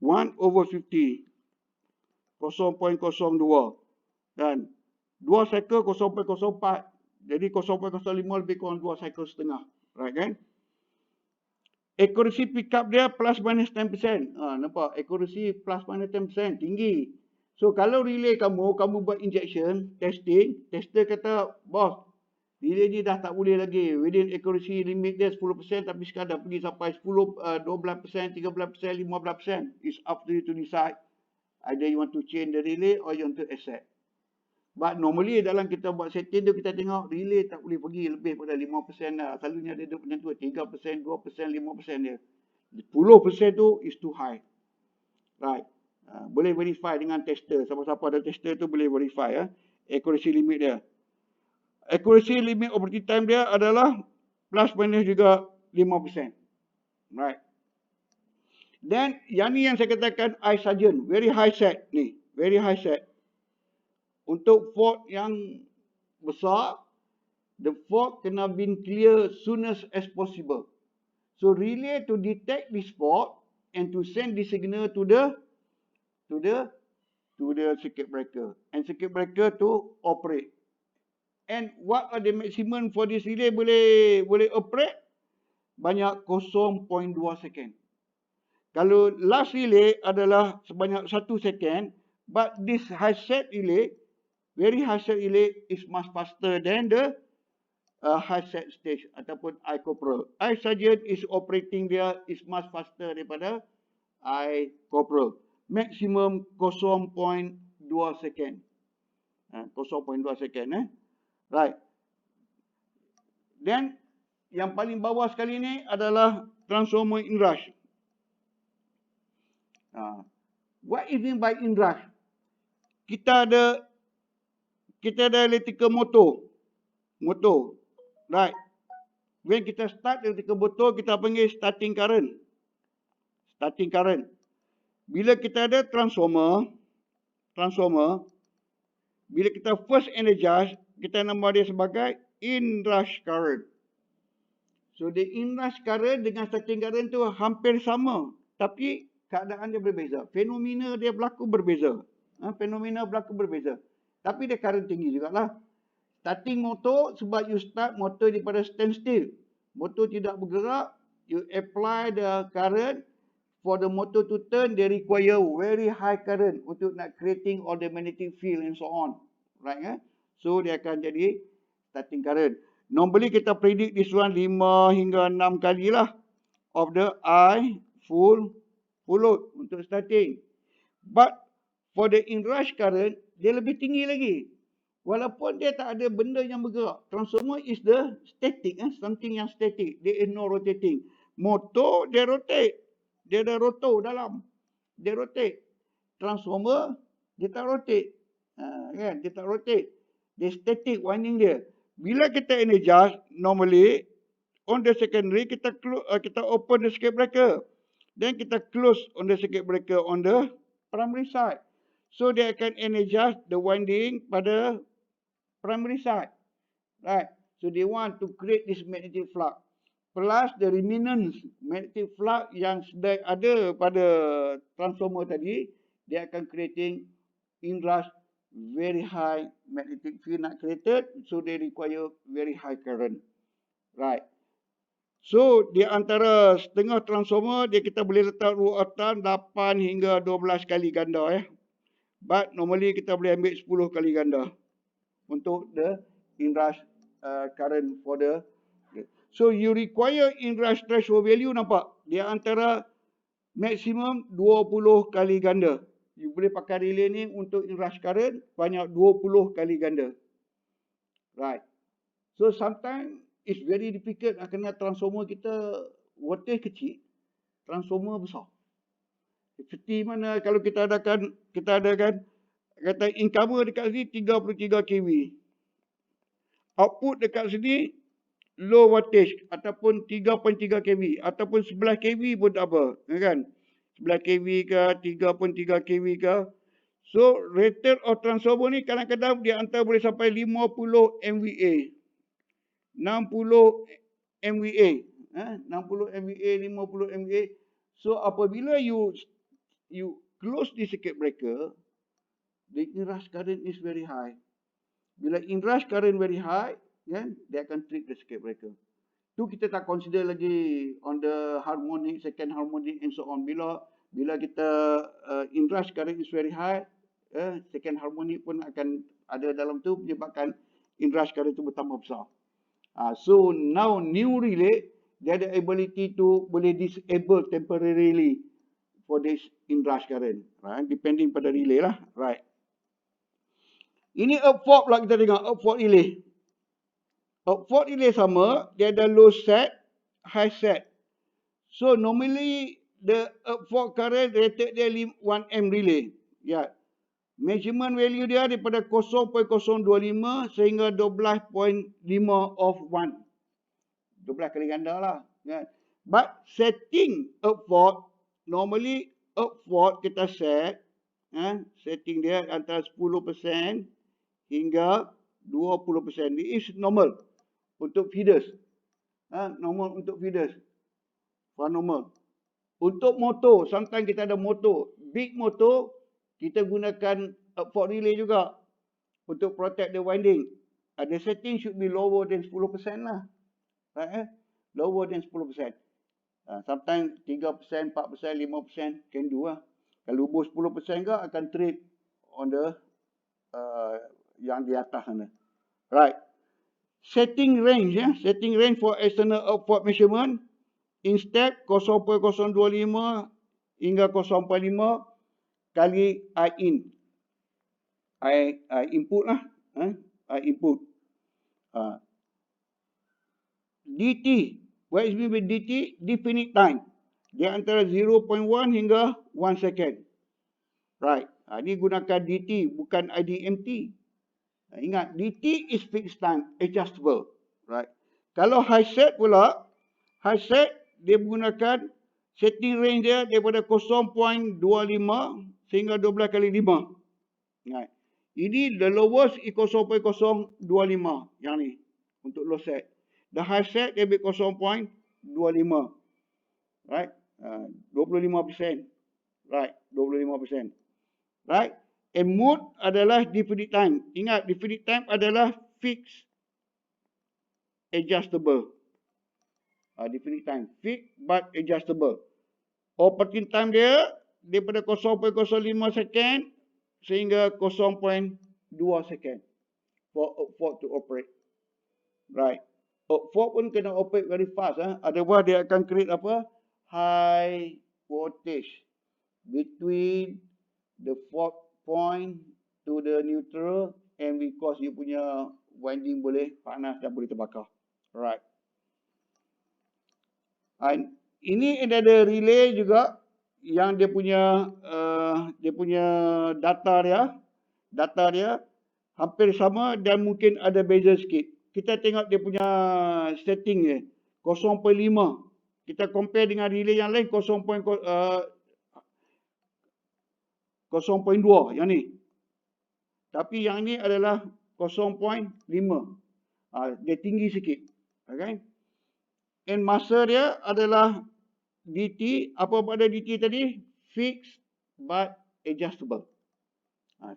1/50. 0.02. Dan 2 cycle 0.04. Jadi 0.05 lebih kurang 2 cycle setengah. Right kan? Accuracy pickup dia plus minus 10%. Nampak? Accuracy plus minus 10%. Tinggi. So kalau relay kamu buat injection, testing, tester kata, bos, relay ni dah tak boleh lagi. Within accuracy limit dia 10%, tapi sekarang dah pergi sampai 10, 12%, 13%, 15%. It's up to you to decide. Either you want to change the relay or you want to accept. But normally dalam kita buat setting tu kita tengok relay tak boleh pergi lebih pada 5% lah. Selalunya dia macam tu 3%, 2%, 5% dia. 10% tu is too high. Right. Boleh verify dengan tester. Siapa-siapa ada tester tu boleh verify. Accuracy limit dia. Accuracy limit operating time dia adalah plus minus juga 5%. Right. Then yang ni yang saya katakan I sergeant. Very high set ni. Very high set. Untuk fault yang besar, the fault kena been clear soonest as possible. So relay to detect this fault and to send the signal to the circuit breaker, and circuit breaker to operate. And what are the maximum for this relay boleh operate? Banyak 0.2 second. Kalau last relay adalah sebanyak 1 second, but this high set relay, very high set relay is much faster than the high set stage ataupun I corporal. I sergeant is operating dia is much faster daripada I corporal. Maximum 0.2 second. 0.2 second. Right. Then yang paling bawah sekali ni adalah transformer inrush. What is mean by inrush? Kita ada electrical motor. Right. When kita start electrical motor, kita panggil starting current. Starting current. Bila kita ada transformer, bila kita first energize, kita nama dia sebagai inrush current. So the inrush current dengan starting current tu hampir sama, tapi keadaan dia berbeza. Fenomena dia berlaku berbeza. Tapi dia current tinggi jugalah. Starting motor, sebab you start motor daripada standstill. Motor tidak bergerak, you apply the current for the motor to turn, they require very high current untuk nak creating all the magnetic field and so on. Right? So, dia akan jadi starting current. Normally, kita predict this one 5 hingga 6 kali lah of the I full load untuk starting. But, for the inrush current, dia lebih tinggi lagi. Walaupun dia tak ada benda yang bergerak. Transformer is the static, something yang static. There is no rotating. Motor, dia rotate. Dia ada rotor dalam. Dia rotate. Transformer, dia tak rotate. Kan? Dia tak rotate. Dia static winding dia. Bila kita energize, normally, on the secondary, kita open the circuit breaker. Then kita close on the circuit breaker on the primary side. So, dia akan energize the winding pada primary side. Right. So, they want to create this magnetic flux. Plus the remnants magnetic flux yang sudah ada pada transformer tadi, dia akan creating inrush very high magnetic field nak created. So, they require very high current. Right. So, di antara setengah transformer, dia kita boleh letak ruatan 8 hingga 12 kali ganda. But normally kita boleh ambil 10 kali ganda untuk the inrush current for the. So, you require inrush threshold value, nampak? Dia antara maksimum 20 kali ganda. You boleh pakai relay ni untuk inrush current banyak 20 kali ganda. Right. So, sometimes it's very difficult nak kena transformer kita voltage kecil, transformer besar. Seperti mana kalau kita adakan kata incomer dekat sini 33 kV. Output dekat sini low voltage ataupun 3.3 kV ataupun 11 kV pun tak apa, kan? 11 kV ke 3.3 kV ke. So rated of transformer ni kadang-kadang dia antara boleh sampai 50 MVA. 60 MVA, 60 MVA, 50 MVA. So apabila you close the circuit breaker, the inrush current is very high. Bila inrush current very high, kan, dia akan trip the circuit breaker. Tu kita tak consider lagi on the harmonic, second harmonic and so on. Bila kita inrush current is very high, second harmonic pun akan ada dalam tu menyebabkan inrush current tu bertambah besar. So now new relay, dia ada ability to boleh disable temporarily for this inrush current, right? Depending pada relay lah, right? Ini upfault pula kita tengok, upfault relay. Upfault relay sama, dia ada low set, high set. So normally the upfault current rated dia 1 M relay. Ya. Measurement value dia daripada 0.025 sehingga 12.5 of 1. 12 kali ganda lah. Kan? But setting upfault, normally upfault kita set, setting dia antara 10% hingga 20%. It is normal untuk feeders. Normal untuk feeders. Normal. Untuk motor, sometimes kita ada motor. Big motor, kita gunakan upfault relay juga untuk protect the winding. The setting should be lower than 10% lah. Right? Lower than 10%. Sometimes 3%, 4%, 5% can do lah. Kalau lebih 10% ke akan trip on the yang di atas sana. Right. Setting range, setting range for external upfault measurement. Instead 0.025 hingga 0.45 kali I in. I input lah. I input. DT. What is mean by DT? Definite time. Dia antara 0.1 hingga 1 second. Right. Ini gunakan DT, bukan IDMT. Ingat, DT is fixed time, adjustable. Right. Kalau high set pula, high set dia menggunakan setting range dia daripada 0.25 sehingga 12 kali 5. Right. Ini the lowest is 0.025 yang ni untuk low set. The high set dia ambil 0.25. Right. 25%. Right. 25%. Right. And mode adalah definite time. Ingat, definite time adalah fixed, adjustable. Definite time, fixed but adjustable. Operating time dia daripada 0.05 second sehingga 0.2 second for fault to operate. Right. Fault pun kena operate very fast. Otherwise dia akan create apa? High voltage between the fault point to the neutral, and because you punya winding boleh panas dan boleh terbakar. Right. And ini ada relay juga yang dia punya data dia hampir sama dan mungkin ada beza sikit. Kita tengok dia punya setting ni 0.5. Kita compare dengan relay yang lain 0.2 yang ni. Tapi yang ni adalah 0.5. Dia tinggi sikit. Okay. And masa dia adalah DT, apa pada DT tadi? Fixed but adjustable.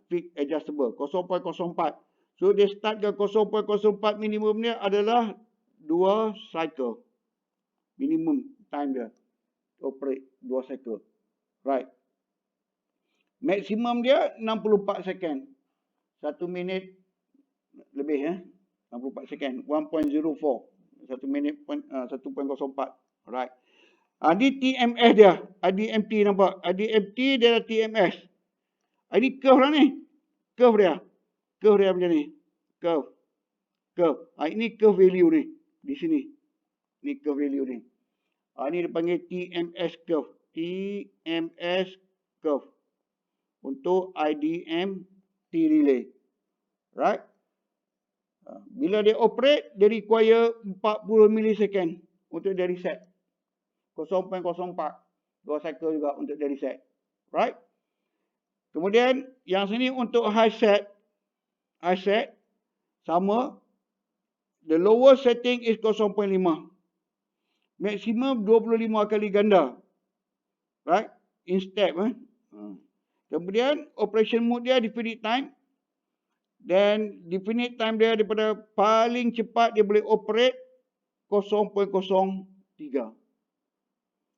Fixed adjustable, 0.04. So dia start ke 0.04 minimum dia adalah 2 cycle. Minimum time dia operate 2 cycle. Right. Maksimum dia 64 second. 1 minit lebih 64 second. 1.04. 1 minit 1.04. Right. Ini TMS dia. DMT nampak. DMT dia adalah TMS. Ini curve lah ni. Curve dia. Curve dia macam ni. Curve. Ini curve value ni. Di sini. Ini curve value ni. Ini dipanggil TMS curve. TMS curve. Untuk IDMT relay. Right. Bila dia operate, dia require 40 millisecond untuk dia reset. 0.04. 2 cycle juga untuk dia reset. Right. Kemudian yang sini untuk high set sama. The lower setting is 0.5. Maksimum 25 kali ganda. Right. In step. Kemudian operation mode dia definite time. Dan definite time dia daripada paling cepat dia boleh operate 0.03.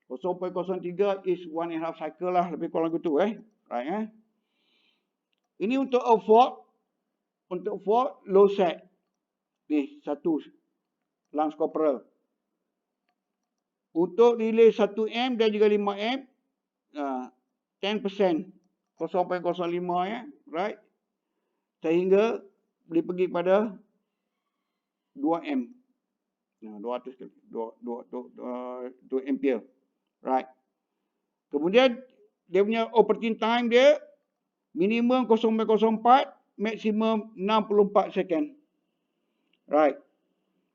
0.03 is 1.5 cycle lah, lebih kurang gitu right. Ini untuk fault. Untuk fault low set. Ni satu lance corporal. Untuk relay 1M dan juga 5M 10%. 0.05 right. Sehingga boleh pergi pada 2M. 2 ampere. Right. Kemudian dia punya operating time dia minimum 0.04, maksimum 64 second. Right.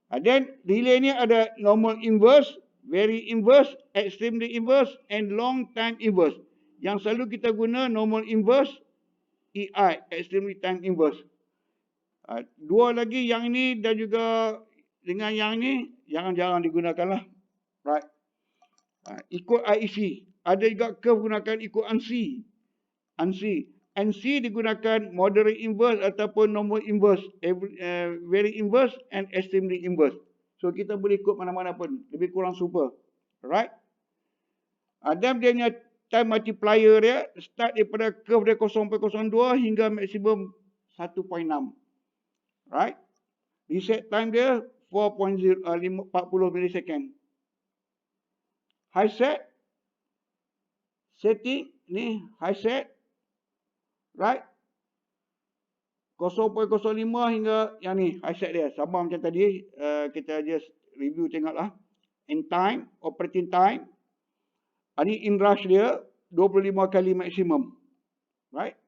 Then relay ni ada normal inverse, very inverse, extremely inverse and long time inverse. Yang selalu kita guna normal inverse, EI, extremely time inverse. Dua lagi yang ini dan juga dengan yang ini jangan-jangan digunakan lah. Right. Ikut IEC. Ada juga curve gunakan ikut ANSI. ANSI digunakan moderate inverse ataupun normal inverse, very inverse and extremely inverse. So kita boleh ikut mana-mana pun, lebih kurang super. Right. Dan dia punya time multiplier dia start daripada curve dia 0.02 hingga maksimum 1.6. Right. Reset time dia 40 millisecond. High set setting ni high set right 0.05 hingga yang ni high set dia sama macam tadi. Kita just review tengoklah. In time, operating time. Ini in rush dia 25 kali maksimum. Right.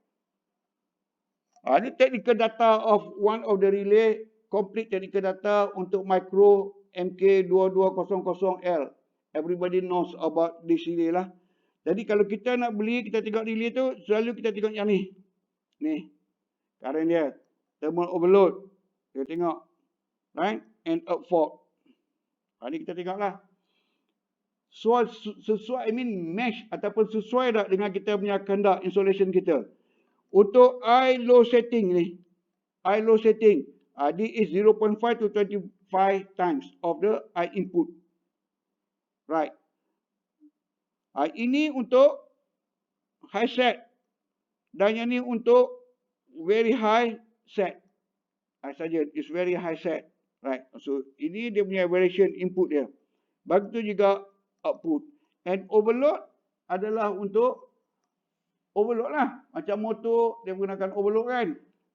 Ini technical data of one of the relay, complete technical data untuk micro MK2200L. Everybody knows about this relay lah. Jadi kalau kita nak beli, kita tengok relay tu, selalu kita tengok yang ni. Ni. Current dia. Thermal overload. Kita tengok. Right. And up fault. Ini kita tengoklah. Sesuai, mesh ataupun sesuai tak dengan kita punya kehendak insulation kita. Untuk I low setting ni. I low setting. This is 0.5 to 25 times of the I input. Right. Ini untuk high set. Dan yang ini untuk very high set. Saja, it's very high set. Right. So, ini dia punya variation input dia. Begitu juga output. And overload adalah untuk overload lah. Macam motor, dia gunakan overload kan.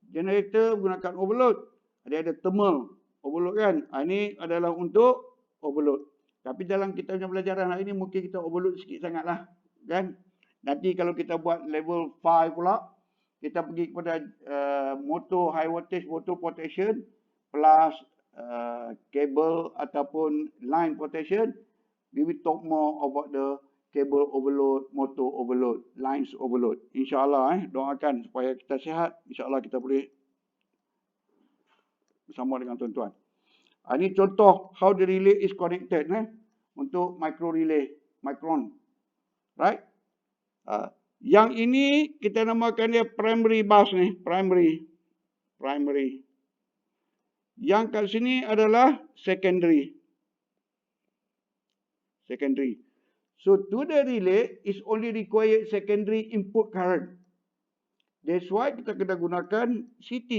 Generator gunakan overload. Dia ada thermal overload kan. Ini adalah untuk overload. Tapi dalam kita punya pelajaran hari ini, mungkin kita overload sikit sangat lah. Kan? Nanti kalau kita buat level 5 pula, kita pergi kepada motor high voltage, motor protection plus cable ataupun line protection. We will talk more about the cable overload, motor overload, lines overload. InsyaAllah doakan supaya kita sihat. InsyaAllah kita boleh bersama dengan tuan-tuan. Ini contoh how the relay is connected untuk micro relay, micron. Right? Yang ini kita namakan dia primary bus ni, primary. Yang kat sini adalah secondary. So to the relay is only required secondary input current. That's why kita kena gunakan CT.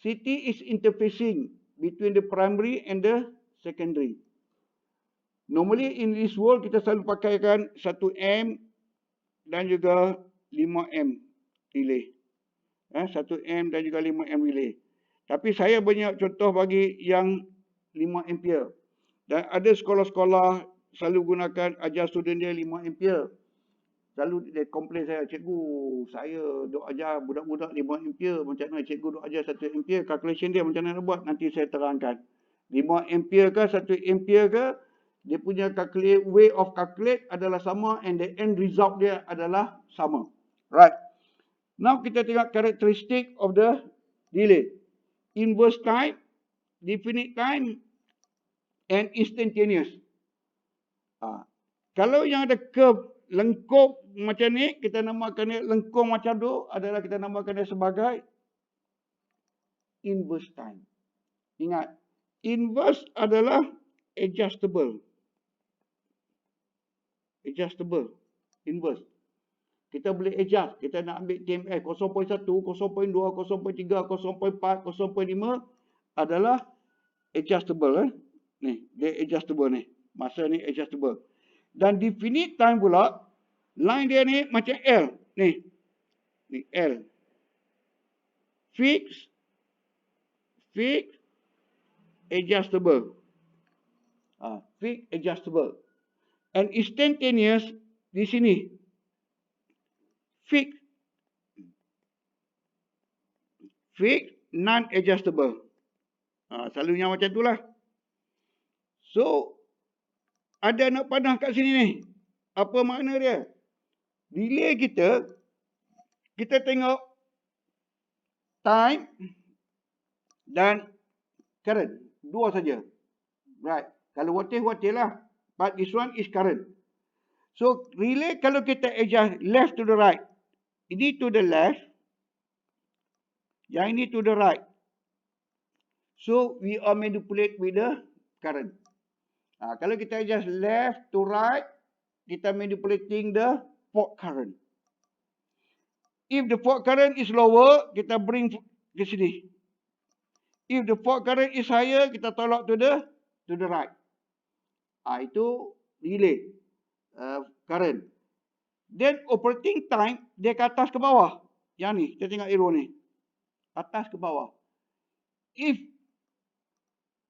CT is interfacing between the primary and the secondary. Normally in this world kita selalu pakaikan 1M dan juga 5M relay. 1M dan juga 5M relay. Tapi saya banyak contoh bagi yang 5 ampere. Dan ada sekolah-sekolah selalu gunakan ajar student dia 5 ampere. Selalu dia komplain cikgu, saya duk ajar budak-budak 5 ampere. Macam mana cikgu duk ajar 1 ampere? Calculation dia macam mana buat? Nanti saya terangkan. 5 ampere ke 1 ampere ke, dia punya way of calculate adalah sama and the end result dia adalah sama. Right. Now kita tengok characteristic of the relay. Inverse time, definite time, and instantaneous. Kalau yang ada curve lengkung macam ni, kita namakan dia lengkung macam tu, adalah kita namakan dia sebagai inverse time. Ingat, inverse adalah adjustable. Inverse. Kita boleh adjust. Kita nak ambil TMS 0.1, 0.2, 0.3, 0.4, 0.5 adalah adjustable. Ni, dia adjustable ni. Masa ni adjustable. Dan definite time pula, line dia ni macam L. Ni L. Fix, adjustable. Fix, adjustable. And instantaneous di sini. Fix, non-adjustable. Selalunya macam itulah. So, ada nak panah kat sini ni. Apa makna dia? Relay kita tengok time dan current. Dua saja. Right. Kalau voltage lah. But this one is current. So, relay kalau kita adjust left to the right. Ini to the left. Yang ini to the right. So, we are manipulate with the current. Kalau kita adjust left to right, kita manipulating the fault current. If the fault current is lower, kita bring ke sini. If the fault current is higher, kita tolak to the right. Itu relay current. Then operating time, dia ke atas ke bawah. Yang ni, kita tengok arrow ni. Atas ke bawah. If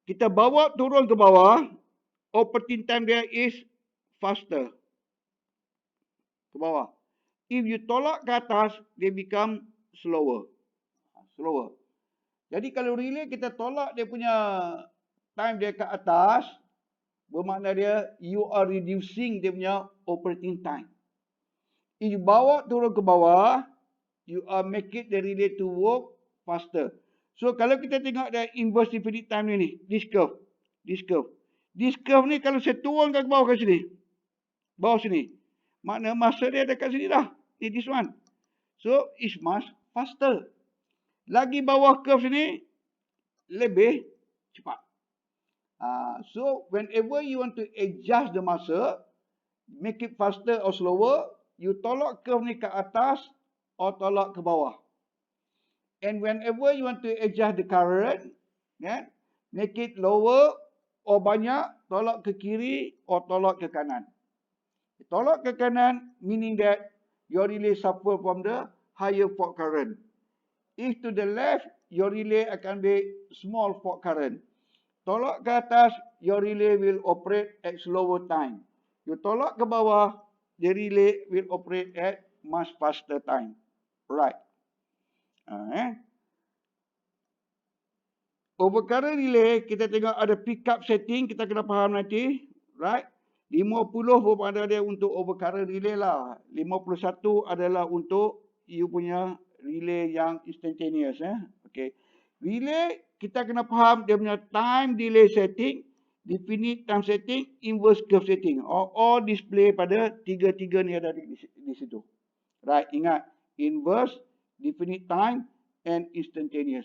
kita bawa turun ke bawah, operating time dia is faster. Ke bawah. If you tolak ke atas, dia become slower. Jadi kalau relay kita tolak dia punya time dia ke atas, bermakna dia you are reducing dia punya operating time. If you bawa turun ke bawah, you are making the relay to work faster. So kalau kita tengok dia inverse infinite time ni, this curve. This curve ni kalau saya turun ke bawah ke sini. Bawah sini. Makna masa dia dekat sini dah. Ni this one. So it's much faster. Lagi bawah curve sini lebih cepat. So whenever you want to adjust the masa, make it faster or slower, you tolak curve ni ke atas or tolak ke bawah. And whenever you want to adjust the current, kan, make it lower or banyak, tolak ke kiri or tolak ke kanan. Tolak ke kanan meaning that your relay suffer from the higher fault current. If to the left, your relay akan be small fault current. Tolak ke atas, your relay will operate at slower time. You tolak ke bawah, the relay will operate at much faster time. Right. Overcurrent relay, kita tengok ada pickup setting, kita kena faham nanti. Right. 50 berpada dia untuk overcurrent relay lah. 51 adalah untuk you punya relay yang instantaneous. Okay. Relay, kita kena faham dia punya time delay setting, definite time setting, inverse curve setting. All display pada tiga-tiga ni ada di situ. Right, ingat. Inverse, definite time, and instantaneous.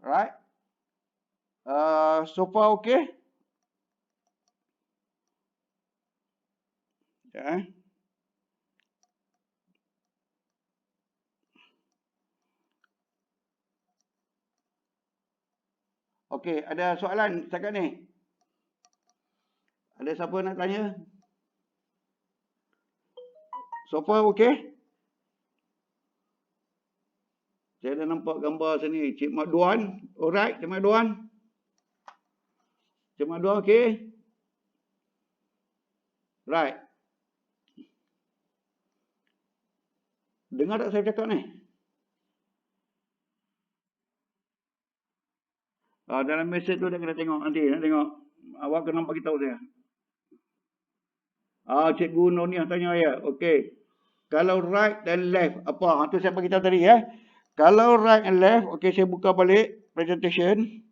Right. So far okay? Yeah. Okey, ada soalan setakat ni? Ada siapa nak tanya? So far okey? Saya dah nampak gambar sini. Cik Mak Duan. Alright, Cik Mak Duan. Cik Mak Duan okey? Right. Dengar tak saya cakap ni? Dalam mesej tu dia kena tengok nanti. Nak tengok. Awak kena nampak kita saya. Cikgu Noniah tanya ya. Okey. Kalau right dan left, apa? Itu saya bagi tahu tadi ya. Kalau right and left, okey saya buka balik presentation.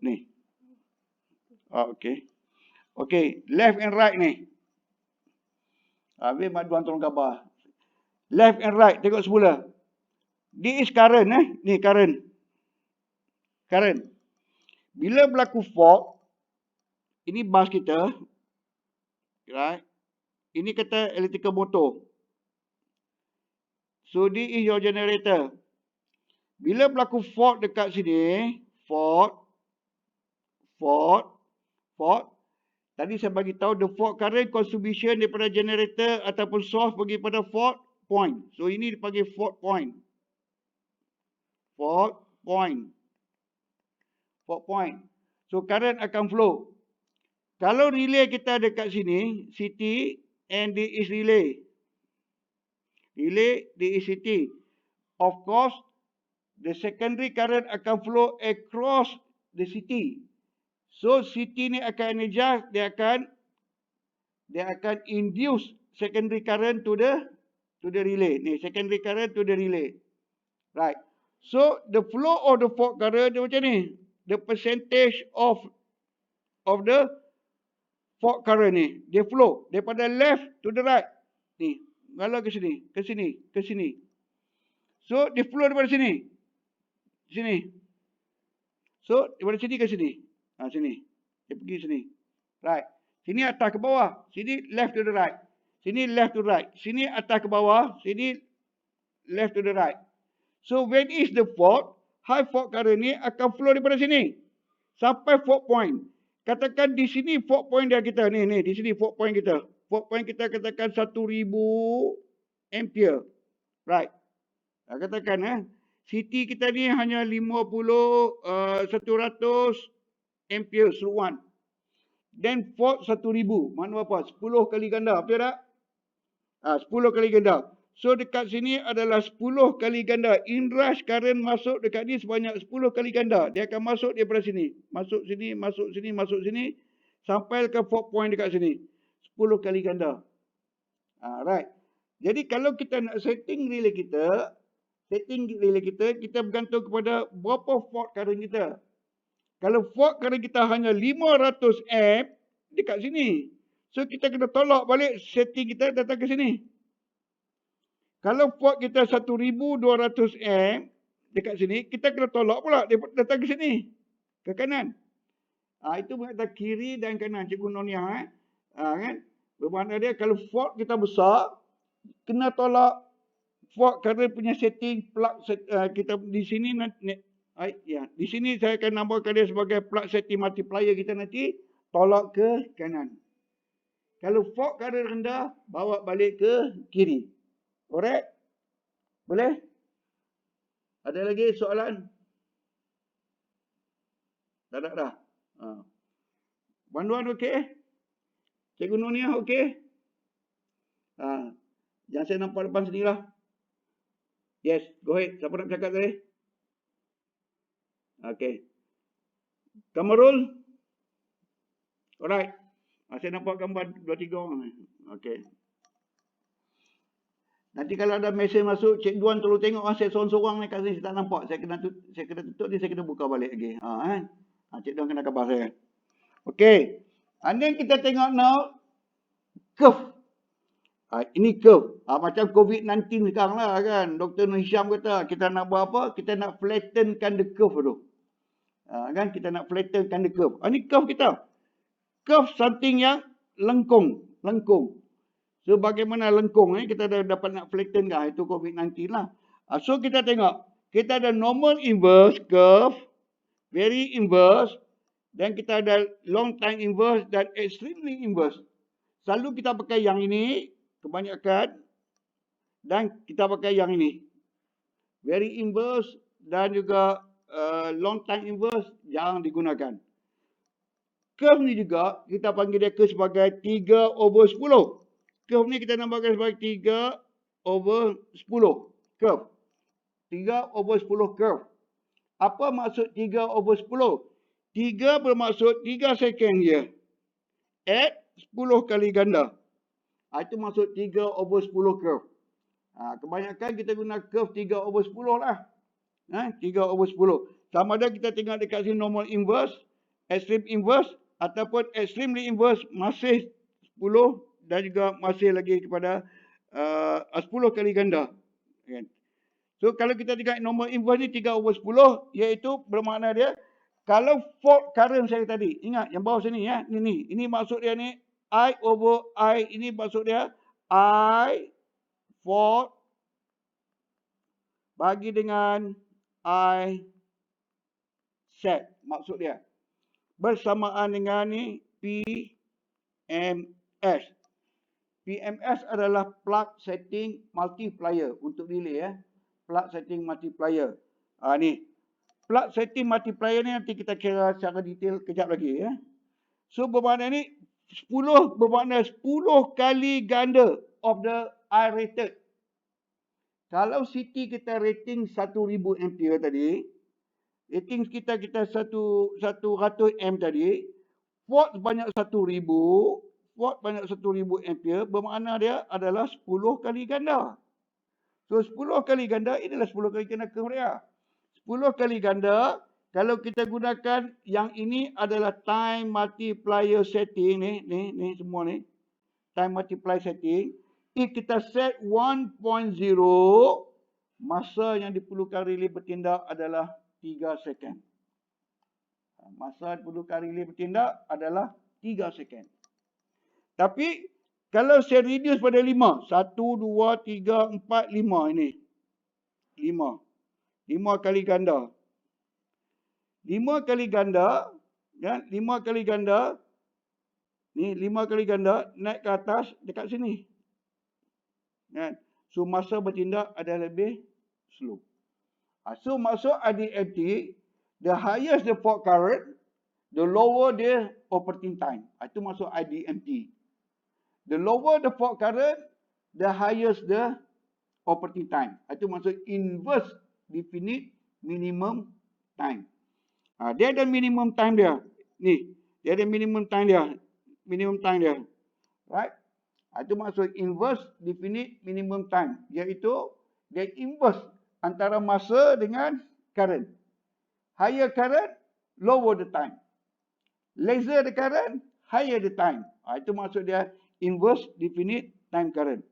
Ni. Okey. Okey, left and right ni. Habis Mak Duan tolong gambar. Left and right, tengok semula. This is current ni current. Current. Bila berlaku fault, ini bus kita. Right? Ini kata electrical motor. So this is your generator. Bila berlaku fault dekat sini, fault. Tadi saya bagi tahu the fault current contribution daripada generator ataupun source pergi pada fault point. So ini dipanggil fault point. Fault point. So current akan flow. Kalau relay kita dekat sini, CT and this is relay. Relay, this is CT. Of course, the secondary current akan flow across the CT. So CT ni akan adjust, dia akan induce secondary current to the relay. Ni secondary current to the relay. Right. So the flow of the fault current dia macam ni. The percentage of the fault current ni, dia flow daripada left to the right. Ni, ngalah ke sini, ke sini, ke sini. So dia flow daripada sini. Sini. So daripada sini ke sini. Sini. Dia pergi sini. Right. Sini atas ke bawah. Sini left to the right. Sini left to the right. Sini atas ke bawah. Sini left to the right. So when is the fault, high fault current ni akan flow daripada sini sampai fault point. Katakan di sini fault point dia kita. Ni, di sini fault point kita. Fault point kita katakan 1000 ampere. Right. Katakan CT kita ni hanya 100 ampere seruan. Then fault 1000. Mana apa? 10 kali ganda. Betul tak? 10 kali ganda. So dekat sini adalah 10 kali ganda. Inrush current masuk dekat ni sebanyak 10 kali ganda. Dia akan masuk daripada sini. Masuk sini, masuk sini, masuk sini. Sampai ke fault point dekat sini. 10 kali ganda. Right. Jadi kalau kita nak setting relay kita, kita bergantung kepada berapa fault current kita. Kalau fault current kita hanya 500 amp dekat sini. So kita kena tolak balik setting kita datang ke sini. Kalau fault kita 1200 amp dekat sini, kita kena tolak pula datang ke sini. Ke kanan. Itu bermakna kiri dan kanan Cikgu Nonia. Kan? Bermakna dia kalau fault kita besar, kena tolak fault current punya setting plug kita di sini nanti. Di sini saya akan namakan dia sebagai plug setting multiplier kita nanti tolak ke kanan. Kalau fault current rendah, bawa balik ke kiri. Alright? Boleh? Ada lagi soalan? Tak ada dah. Banduan okey? Cikgu Nonia okey? Yang saya nampak depan sini lah. Yes, go ahead. Siapa nak cakap tadi? Okey. Kamarul? Alright. Saya nampak gambar 2-3 orang. Okey. Nanti kalau ada mesej masuk, Cik Duan tolong tengok saya seorang-seorang ni kat sini, saya tak nampak. Saya kena tutup ni, saya kena buka balik lagi. Cik Duan kena khabar saya. Okey. And then kita tengok now, curve. Ini curve. Macam COVID-19 sekarang lah kan. Dr. Nur Hisham kata, kita nak buat apa? Kita nak flattenkan the curve tu. Kan? Kita nak flattenkan the curve. Ini curve kita. Curve something yang lengkung. So bagaimana lengkung kita dah dapat nak flatten kan, itu COVID-19 lah. So kita tengok, kita ada normal inverse curve, very inverse, dan kita ada long time inverse dan extremely inverse. Selalu kita pakai yang ini, kebanyakan, dan kita pakai yang ini. Very inverse dan juga long time inverse jarang digunakan. Curve ni juga kita panggil dia sebagai 3/10. Curve ni kita namakan sebagai 3/10 curve. 3/10 curve. Apa maksud 3/10? 3 bermaksud 3 second je. Add 10 kali ganda. Itu maksud 3/10 curve. Kebanyakan kita guna curve 3/10 lah. 3/10. Sama ada kita tengok dekat sini normal inverse, extreme inverse, ataupun extremely inverse masih 10 dan juga masih lagi kepada 10 kali ganda. So kalau kita tengok normal inverse ni 3/10, iaitu bermakna dia kalau fault current saya tadi, ingat yang bawah sini ya, ini maksud dia ni I over I, ini maksud dia I fault bagi dengan I set, maksud dia bersamaan dengan ni PMS. PMS adalah plug setting multiplier untuk delay ya. Plug setting multiplier. Ni. Plug setting multiplier ni nanti kita kira secara detail kejap lagi ya. So bermakna ni 10 bermakna 10 kali ganda of the I rated. Kalau CT kita rating 1000 ampere tadi, rating kita 100 M tadi, watt banyak 1000, watt banyak 1000 ampere, bermakna dia adalah 10 kali ganda. So 10 kali ganda, inilah 10 kali ganda curve dia. 10 kali ganda, kalau kita gunakan yang ini adalah time multiplier setting ni semua ni. Time multiplier setting. If kita set 1.0, masa yang diperlukan relay bertindak adalah 3 second. Masa diperlukan relay bertindak adalah 3 second. Tapi kalau saya reduce pada 5, 1, 2, 3, 4, 5 ini. 5 kali ganda. 5 kali ganda, kan? 5 kali ganda. Ni 5 kali ganda naik ke atas dekat sini. Kan? So masa bertindak ada lebih slow. So maksud IDMT, the highest the fault current, the lower the operating time. Itu maksud IDMT. The lower the fault current, the highest the operating time. Itu maksud inverse definite minimum time. Dia ada minimum time dia. Ni, dia ada minimum time dia. Minimum time dia. Right? Itu maksud inverse definite minimum time. Iaitu dia inverse antara masa dengan current. Higher current, lower the time. Lesser the current, higher the time. Itu maksud dia inverse definite time current.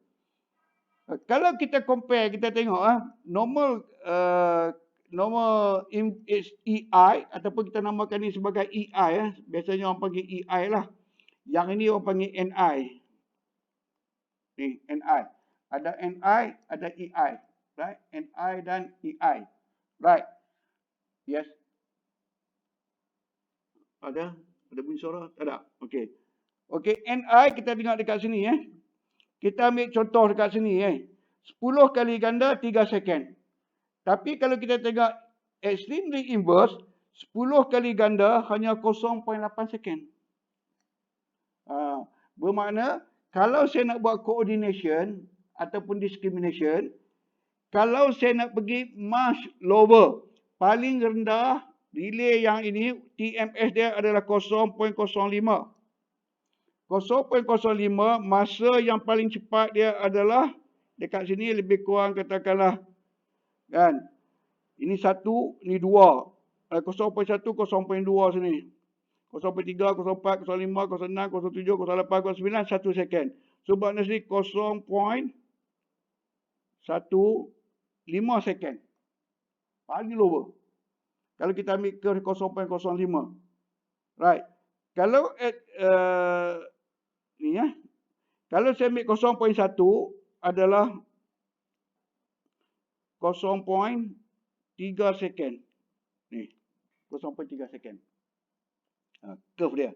Kalau kita compare, kita tengok normal normal is EI ataupun kita namakan ni sebagai EI. Biasanya orang panggil EI lah. Yang ini orang panggil NI. Ni NI. Ada NI, ada EI. Right? NI dan EI. Right. Yes. Ada bunyi suara? Tak ada. Okey. Okey, NI kita tengok dekat sini Kita ambil contoh dekat sini 10 kali ganda 3 second. Tapi kalau kita tengok extremely inverse, 10 kali ganda hanya 0.8 second. Bermakna kalau saya nak buat coordination ataupun discrimination, kalau saya nak pergi much lower, paling rendah relay yang ini TMS dia adalah 0.05. 0.05 masa yang paling cepat dia adalah dekat sini lebih kurang katakanlah kan. Ini 1, ini 2. 0.1, 0.2 sini. 0.3, 0.4, 0.5, 0.6, 0.7, 0.8, 0.9, 1 second. So maknanya sini 0.15 second. Paling lower. Kalau kita ambil ke 0.05. Right. Kalau ni kalau saya ambil 0.1 adalah 0.3 second. Ni. 0.3 second. Curve dia.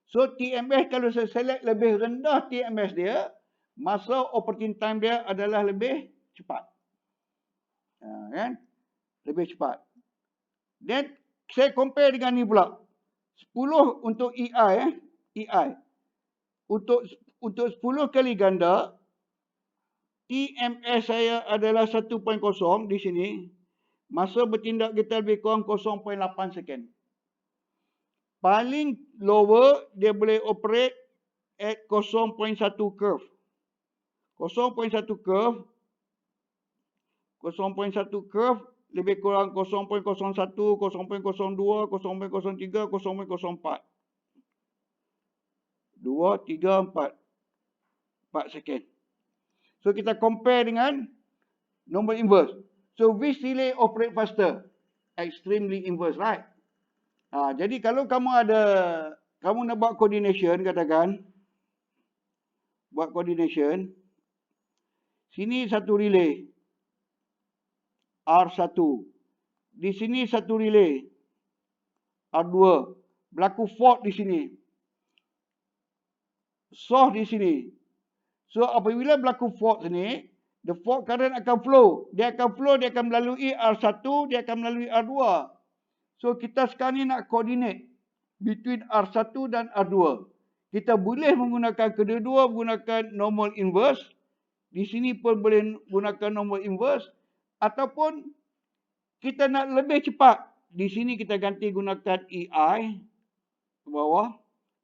So TMS kalau saya select lebih rendah TMS dia, masa operating time dia adalah lebih cepat. Kan? Lebih cepat. Then saya compare dengan ni pula. 10 untuk EI EI. Untuk 10 kali ganda TMS saya adalah 1.0 di sini. Masa bertindak kita lebih kurang 0.8 second. Paling lower dia boleh operate at 0.1 curve. 0.1 curve 0.1 curve lebih kurang 0.01, 0.02, 0.03, 0.04. 2, 3, 4. 4 second. So kita compare dengan normal inverse. So which relay operate faster? Extremely inverse, right? Jadi kalau kamu nak buat coordination, katakan buat coordination, sini satu relay R1, di sini satu relay R2, berlaku fault di sini, source di sini. So apabila berlaku fault sini, the fault current akan flow. Dia akan melalui R1, dia akan melalui R2. So kita sekarang ni nak coordinate between R1 dan R2. Kita boleh menggunakan kedua-dua menggunakan normal inverse. Di sini pun boleh gunakan normal inverse. Ataupun kita nak lebih cepat. Di sini kita ganti gunakan EI ke bawah.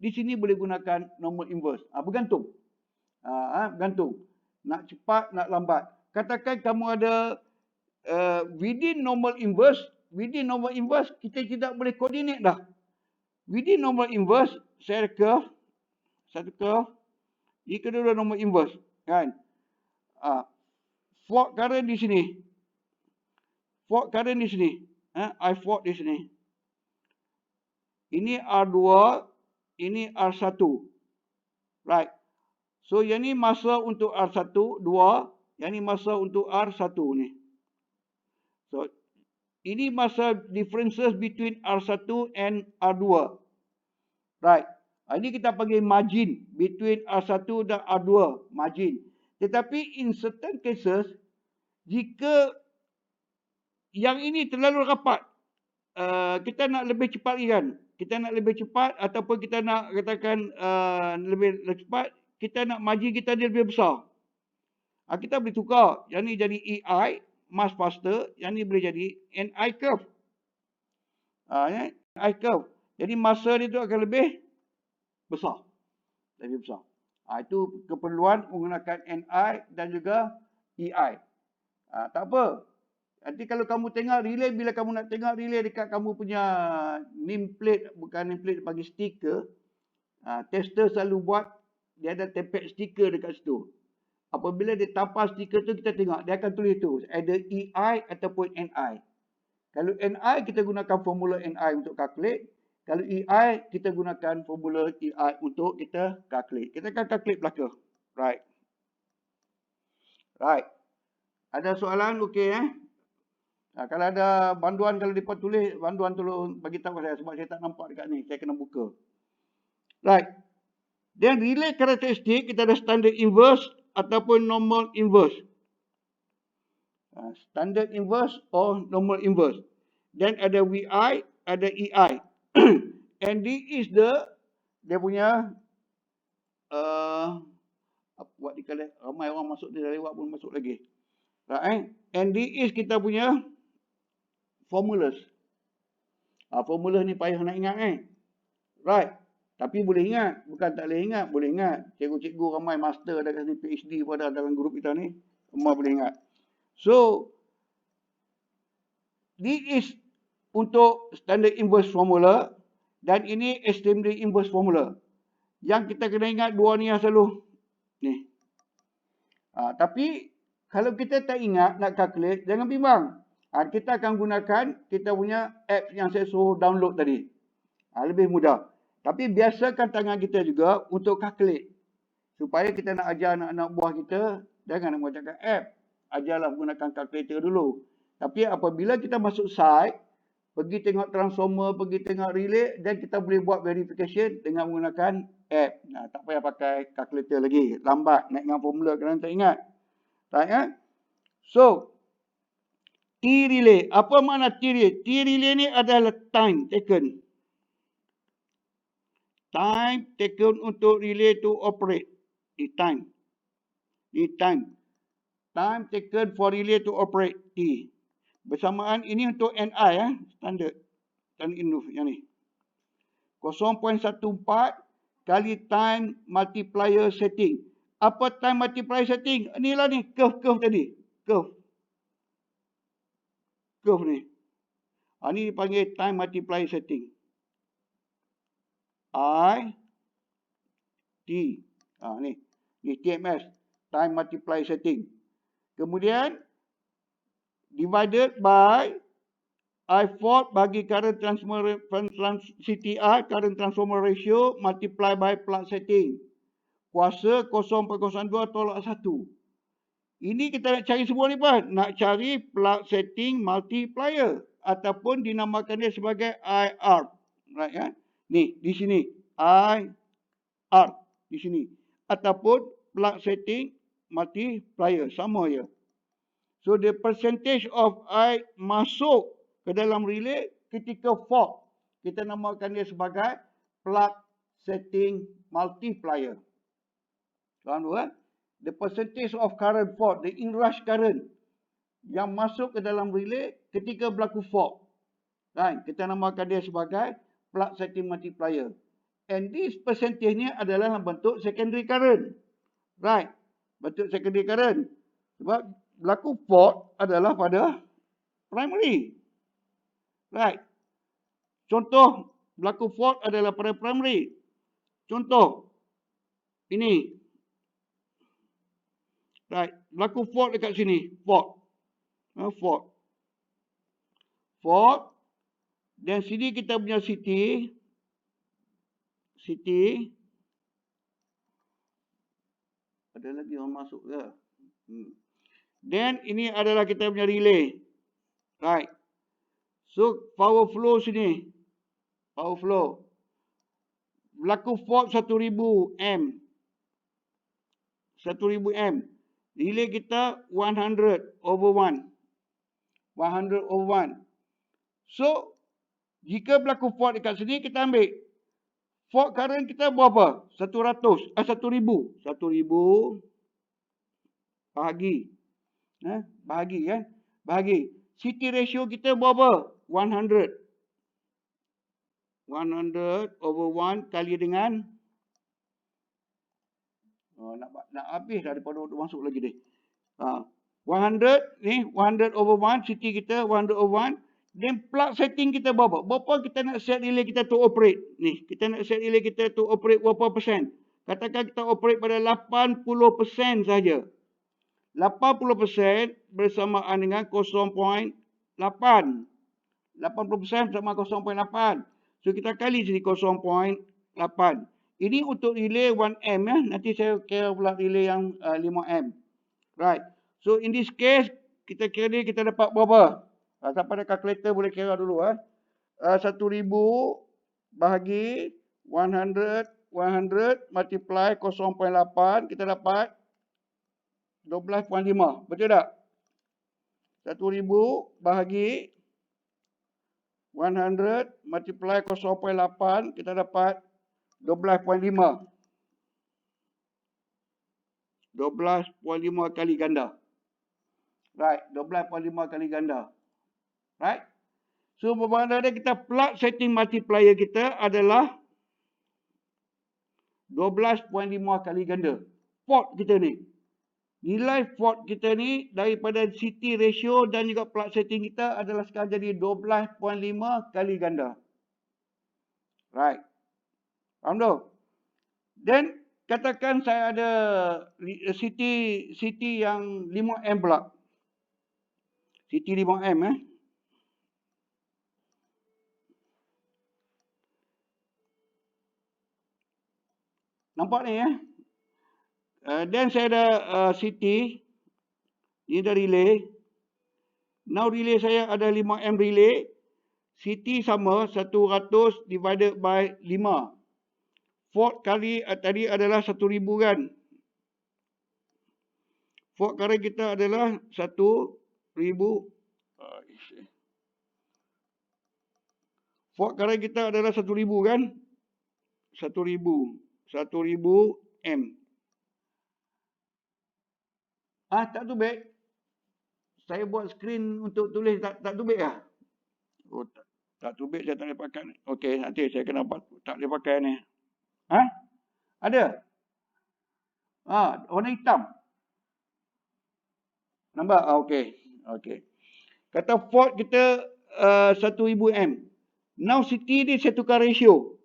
Di sini boleh gunakan normal inverse. Bergantung. Bergantung. Nak cepat, nak lambat. Katakan kamu ada within normal inverse. Within normal inverse, kita tidak boleh coordinate dah. Within normal inverse, saya ada curve. Satu curve. Ini kedua normal inverse. Kan? Fault current di sini. Fault current di sini. I fault di sini. Ini R2. Ini R1. Right. So, yang ni masa untuk R1, 2. Yang ni masa untuk R1 ni. So, ini masa differences between R1 and R2. Right. Ini kita panggil margin between R1 dan R2. Margin. Tetapi in certain cases, jika yang ini terlalu rapat, kita nak lebih cepat kan? Kita nak lebih cepat ataupun kita nak katakan lebih cepat, kita nak margin kita dia lebih besar. Kita boleh tukar. Yang ni jadi EI, much faster. Yang ni boleh jadi NI curve. NI curve. Jadi masa dia tu akan lebih besar. Lebih besar. Itu keperluan menggunakan NI dan juga EI. Tak apa. Nanti kalau kamu tengok relay, bila kamu nak tengok relay dekat kamu punya nameplate, bukan nameplate, bagi stiker, tester selalu buat, dia ada tempel stiker dekat situ. Apabila dia tampal stiker tu, kita tengok, dia akan tulis tu, either EI ataupun NI. Kalau NI, kita gunakan formula NI untuk calculate. Kalau EI, kita gunakan formula EI untuk kita calculate. Kita akan calculate belaka. Right. Right. Ada soalan? Okey kalau ada banduan, kalau mereka tulis, banduan tolong bagi tahu saya sebab saya tak nampak dekat ni. Saya kena buka. Right. Then relay karakteristik, kita ada standard inverse ataupun normal inverse. Standard inverse or normal inverse. Then ada VI, ada EI. And this is dia punya what dikala ramai orang masuk dia lewat pun masuk lagi. Right. And this is kita punya formulas. Formula ni payah nak ingat Right. Tapi boleh ingat. Bukan tak boleh ingat. Boleh ingat. Cikgu-cikgu ramai master ada kat sini, PhD pun ada dalam grup kita ni. Semua boleh ingat. So, this is untuk standard inverse formula. Dan ini extremely inverse formula. Yang kita kena ingat dua ni yang selalu. Ni. Tapi, kalau kita tak ingat nak calculate, jangan bimbang. Kita akan gunakan kita punya app yang saya suruh download tadi. Lebih mudah. Tapi biasakan tangan kita juga untuk calculate. Supaya kita nak ajar anak-anak buah kita, jangan nak gunakan app. Ajarlah gunakan calculator dulu. Tapi apabila kita masuk site, pergi tengok transformer, pergi tengok relay, dan kita boleh buat verification dengan menggunakan app. Tak payah pakai calculator lagi. Lambat nak ingat formula kerana tak ingat. Right, So, T-relay. Apa makna T-relay? T-relay ni adalah time taken. Time taken untuk relay to operate. Ni time. Time taken for relay to operate. T. Bersamaan ini untuk NI standard. Standard inverse yang ni. 0.14 kali time multiplier setting. Apa time multiplier setting? Inilah ni curve tadi. Curve ni. Ini dipanggil time multiplier setting. I T. Ni TMS, time multiplier setting. Kemudian divided by I4 bagi current transformer CTI, current transformer ratio multiply by plug setting. Kuasa 0.02 tolak 1. Ini kita nak cari semua ni Pak. Nak cari plug setting multiplier ataupun dinamakan dia sebagai IR. Right Ni di sini IR di sini ataupun plug setting multiplier sama je. So the percentage of I masuk ke dalam relay ketika fault, kita namakan dia sebagai plug setting multiplier. Faham tu The percentage of current fault, the inrush current yang masuk ke dalam relay ketika berlaku fault. Right? Kita namakan dia sebagai plug setting multiplier. And this percentage ni adalah dalam bentuk secondary current. Right? Bentuk secondary current. Sebab berlaku fault adalah pada primary. Right? Contoh berlaku fault adalah pada primary. Contoh ini. Right? Berlaku fault dekat sini. Fault. Dan sini kita punya CT. Ada lagi orang masuk ke? Then ini adalah kita punya relay. Right. So power flow sini. Power flow. Berlaku fault 1000 M. 1000 M. Relay kita 100/1. 100/1. So jika berlaku fault dekat sini, kita ambil fault current kita berapa? 100. 1000. 1000 bahagi. Bahagi kan? Bahagi. CT ratio kita berapa? 100. 100/1 kali dengan nak habis dah daripada waktu masuk lagi ni. 100 ni 100/1 CT kita 100/1. Then plug setting kita berapa? Berapa kita nak set relay kita to operate? Ni, kita nak set relay kita to operate berapa persen? Katakan kita operate pada 80% saja. 80% bersamaan dengan 0.8. 80% sama 0.8. So kita kali jadi 0.8. Ini untuk relay 1M ya. Nanti saya kira pula relay yang 5M. Right. So in this case, kita kira ni kita dapat berapa? Siapa ada calculator boleh kira dulu. 1,000 bahagi 100 multiply 0.8, kita dapat 12.5. Betul tak? 1,000 bahagi 100 multiply 0.8, kita dapat 12.5. 12.5 kali ganda. Right, 12.5 kali ganda. Right? So, bermakna kita plug setting multiplier kita adalah 12.5 kali ganda. Port kita ni. Nilai port kita ni daripada CT ratio dan juga plug setting kita adalah sekarang jadi 12.5 kali ganda. Right. Faham tu? Then, katakan saya ada CT yang 5M pula. CT 5M Nampak ni then saya ada CT. Ini dah relay. Now relay saya ada 5M relay. CT sama 100 divided by 5. Fault kali tadi adalah 1,000 kan. Fault kali kita adalah 1,000. Fault kali kita adalah 1,000 kan. 1,000 M. Tak tubik. Saya buat skrin untuk tulis tak tubik lah. Oh, tak tubik saya tak boleh pakai ni. Okey, nanti saya kena tak boleh pakai ni. Ada? Warna hitam. Nampak? Okey. Kata fault kita 1,000 M. Now CT ni saya tukar ratio.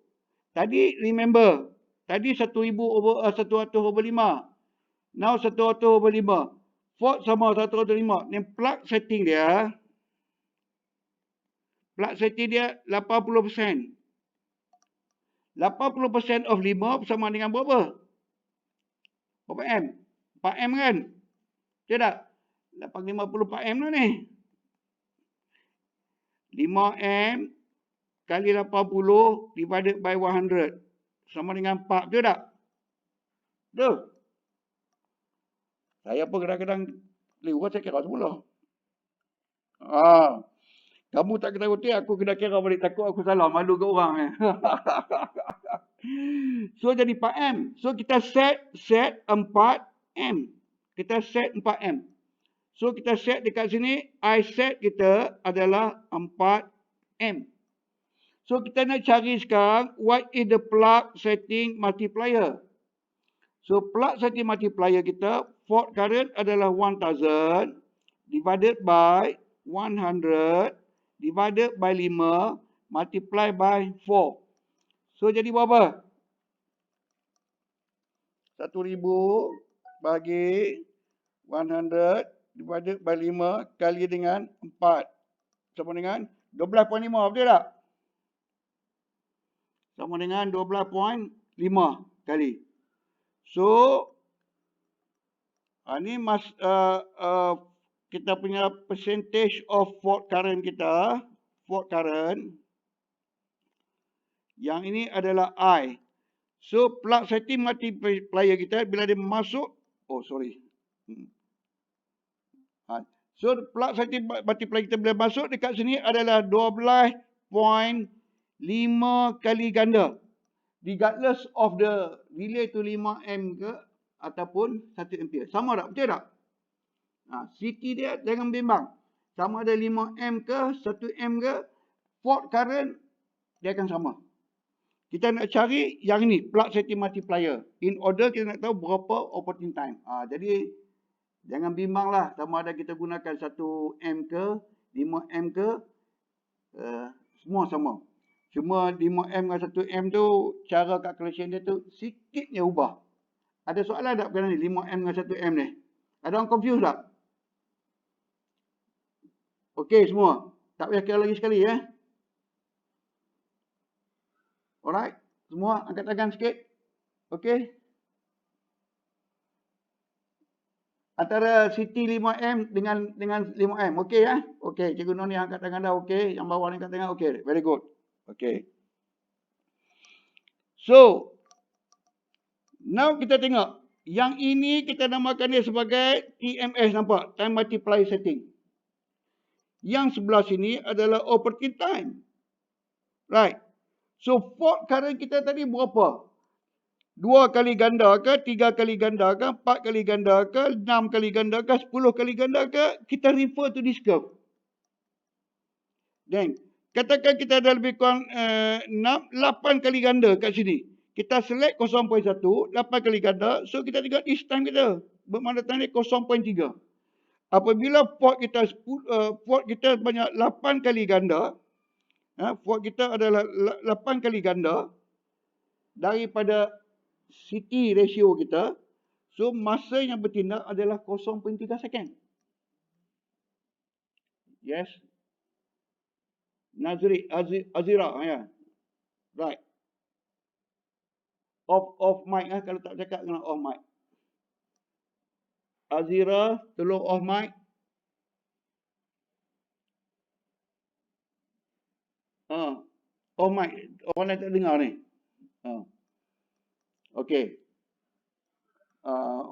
Tadi remember. Tadi 1,000 over 100/5. Now 100/5. Fault sama 100/5. Ni plug setting dia. Plug setting dia 80%. 80% of 5 sama dengan berapa? Berapa M? 4M kan? Betul tak? 854M lah ni. 5M kali 80 divided by 100. Sama dengan 4. Betul tak? Betul? Saya pun kadang-kadang lewat saya kira semula. Kamu tak kena roti, aku kena kira balik. Takut aku salah, malu ke orang ni. So jadi 4M. So kita set 4M. Kita set 4M. So kita set dekat sini, I set kita adalah 4M. So kita nak cari sekarang, what is the plug setting multiplier? So plug setting multiplier kita, fault current adalah 1000 divided by 100 divided by 5 multiply by 4. So jadi berapa? 1,000 bagi 100 divided by 5 kali dengan 4. Sama dengan 12.5. Betul tak? Sama dengan 12.5 kali. So, ni kita punya percentage of fault current kita. Fault current. Yang ini adalah I. So, plug setting multiplier kita bila dia masuk. So, plug setting multiplier kita bila masuk dekat sini adalah 12.5 kali ganda. Regardless of the relay to 5M ke ataupun 1 ampere. Sama tak? Betul tak? CT dia jangan bimbang. Sama ada 5M ke 1M ke, fault current dia akan sama. Kita nak cari yang ni, plug setting multiplier. In order kita nak tahu berapa operating time. Jadi jangan bimbang lah sama ada kita gunakan 1M ke 5M ke, semua sama. Cuma 5M dengan 1M tu, cara calculation dia tu sikitnya ubah. Ada soalan tak berkenaan ni, 5M dengan 1M ni? Ada orang confused tak? Okey semua? Tak payah kira lagi sekali ya. Alright. Semua angkat tangan sikit. Okey. Antara Siti 5M dengan 5M. Okey ya. Okey, Cikgu Nur ni angkat tangan dah okey. Yang bawah ni angkat tangan okey. Very good. Okey. So, now kita tengok. Yang ini kita namakan dia sebagai TMS, nampak? Time multiplier setting. Yang sebelah sini adalah operating time. Right. So, fault current kita tadi berapa? 2 kali ganda ke, 3 kali ganda ke, 4 kali ganda ke, 6 kali ganda ke, 10 kali ganda ke, kita refer to this curve. Then, katakan kita ada lebih kurang 8 kali ganda kat sini. Kita select 0.1, 8 kali ganda, so kita tengok this time kita. Bermakna tadi 0.3. Apabila fault kita banyak 8 kali ganda, fault kita adalah 8 kali ganda daripada CT ratio kita, so masa yang bertindak adalah 0.3 second. Yes. Azira, ya. Right. Off mic kalau tak cakap kena off mic. Azira, tolong off mic. Off mic. Orang lain tak dengar ni. Okey.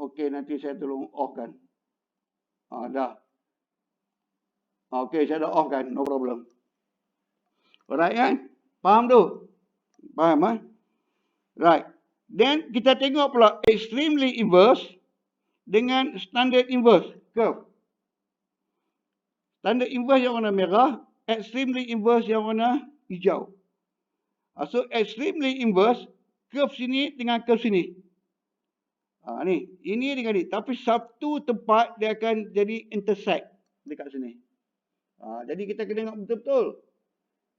Okey, nanti saya tolong off kan. Dah. Okey, saya dah off kan. No problem. Alright kan? Faham tu? Faham Right. Then kita tengok pula extremely inverse dengan standard inverse curve. Standard inverse yang warna merah, extremely inverse yang warna hijau. So extremely inverse curve sini dengan curve sini. Ni, ini dengan ni. Tapi satu tempat dia akan jadi intersect dekat sini. Jadi kita kena tengok betul-betul.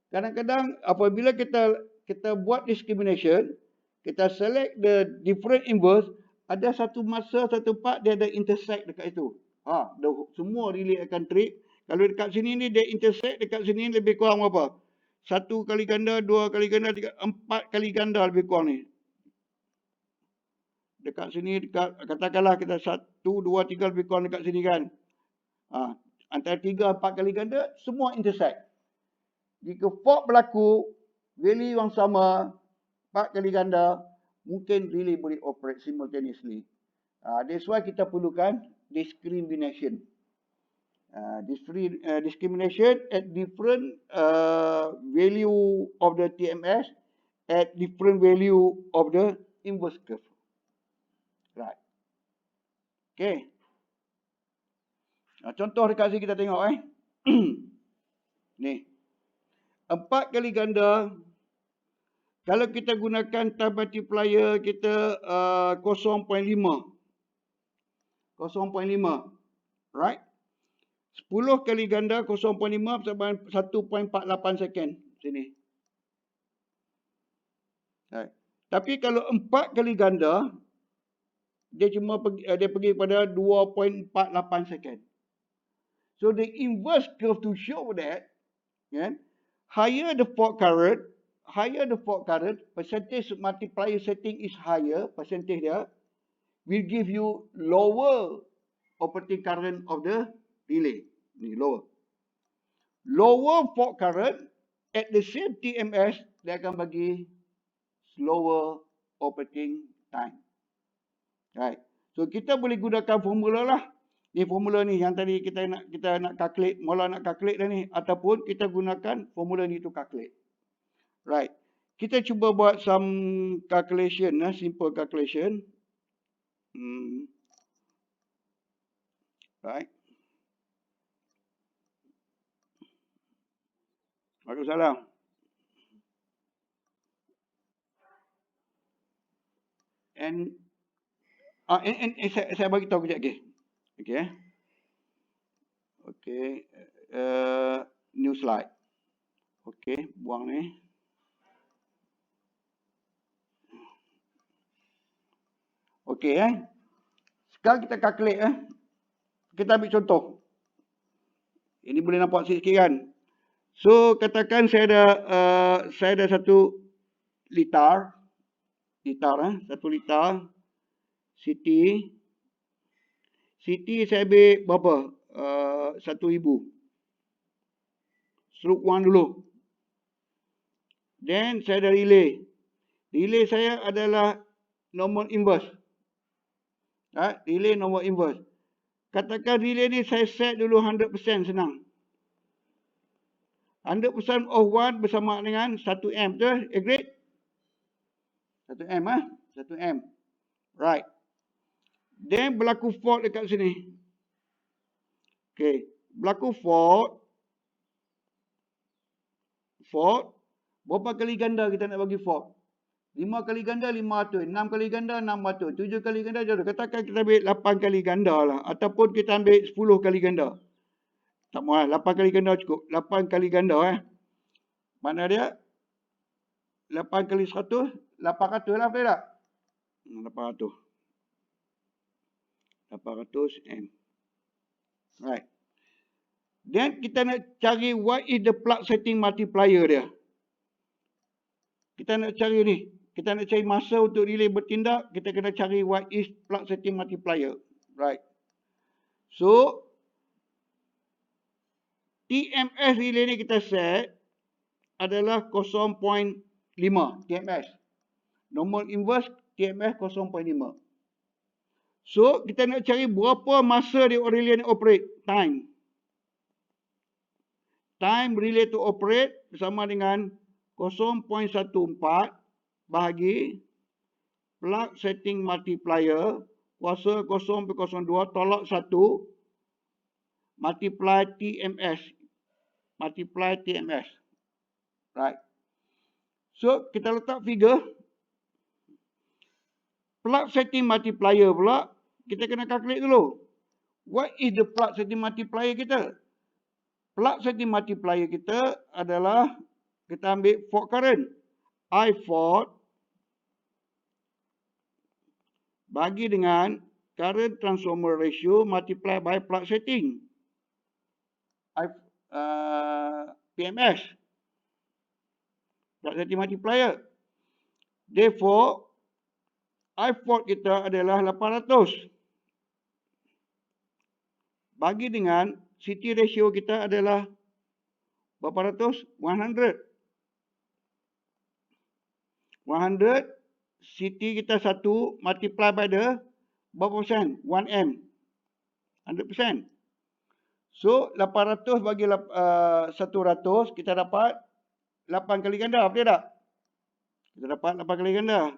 Kadang-kadang apabila kita buat discrimination, kita select the different inverse, ada satu masa, satu part dia ada intersect dekat itu. Semua relay akan trip. Kalau dekat sini ni dia intersect, dekat sini lebih kurang berapa? 1 kali ganda, 2 kali ganda, 3, 4 kali ganda lebih kurang ni. Dekat sini, katakanlah kita 1, 2, 3 lebih kurang dekat sini kan. Antara 3, 4 kali ganda, semua intersect. Jika fault berlaku, value yang sama, 4 kali ganda, mungkin relay boleh operate simultaneously. That's why kita perlukan discrimination. Discrimination at different value of the TMS at different value of the inverse curve. Right. Okay. Contoh dekat sini kita tengok ni. 4 kali ganda. Kalau kita gunakan time multiplier kita 0.5. 0.5. Right? 10 kali ganda 0.5 sama 1.48 second sini. Right. Tapi kalau 4 kali ganda dia pergi pada 2.48 second. So the inverse curve to show that higher the fault current, percentage multiplier setting is higher, percentage dia will give you lower operating current of the relay. Ni lower. Lower fault current at the same TMS, dia akan bagi slower operating time. Right. So kita boleh gunakan formula lah. Ni formula ni yang tadi kita nak calculate, mula nak calculate dah ni, ataupun kita gunakan formula ni to calculate. Right. Kita cuba buat some calculation, simple calculation. Right. Waalaikumsalam. And saya bagi tahu kejap lagi. Okay. Okay. New slide. Okay, buang ni. Okay, sekarang kita calculate, Kita ambil contoh. Ini boleh nampak sikit kan. So katakan saya ada 1 liter, satu liter City saya ambil berapa? 1,000. Stroke 1 dulu. Then saya ada relay. Relay saya adalah normal inverse. Relay normal inverse. Katakan relay ni saya set dulu 100%, senang. 100% of 1 bersama dengan 1 amp, betul? Agreed? 1 amp, 1 amp. Right. Then berlaku fault dekat sini. Okay. Berlaku fault. Berapa kali ganda kita nak bagi fault? 5 kali ganda 500, 6 kali ganda 600, 7 kali ganda jodoh. Katakan kita ambil 8 kali ganda lah. Ataupun kita ambil 10 kali ganda. Tak mahu 8 kali ganda cukup. 8 kali ganda Mana dia? 8 kali 100, 800 lah, betul tak? 800 M. Right. Then kita nak cari what is the plug setting multiplier dia. Kita nak cari ni. Kita nak cari masa untuk relay bertindak, kita kena cari what is plug setting multiplier. Right. So, TMS relay ni kita set adalah 0.5 TMS. Normal inverse TMS 0.5. So, kita nak cari berapa masa dia relay ni operate. Time. Time relay to operate bersama dengan 0.14 bahagi plug setting multiplier kuasa 0.02 tolak 1 multiply TMS. Right. So, kita letak figure. Plug setting multiplier pula, kita kena calculate dulu. What is the plug setting multiplier kita? Plug setting multiplier kita adalah, kita ambil fault current. I fault bagi dengan current transformer ratio multiply by plug setting. PMS. Plug setting multiplier. Therefore, I fault kita adalah 800. Bagi dengan CT ratio kita adalah berapa ratus? 100. 100 CT kita 1 multiply by the berapa persen? 1 M. 100%. So 800 bagi 100 kita dapat 8 kali ganda, betul tak? Kita dapat 8 kali ganda.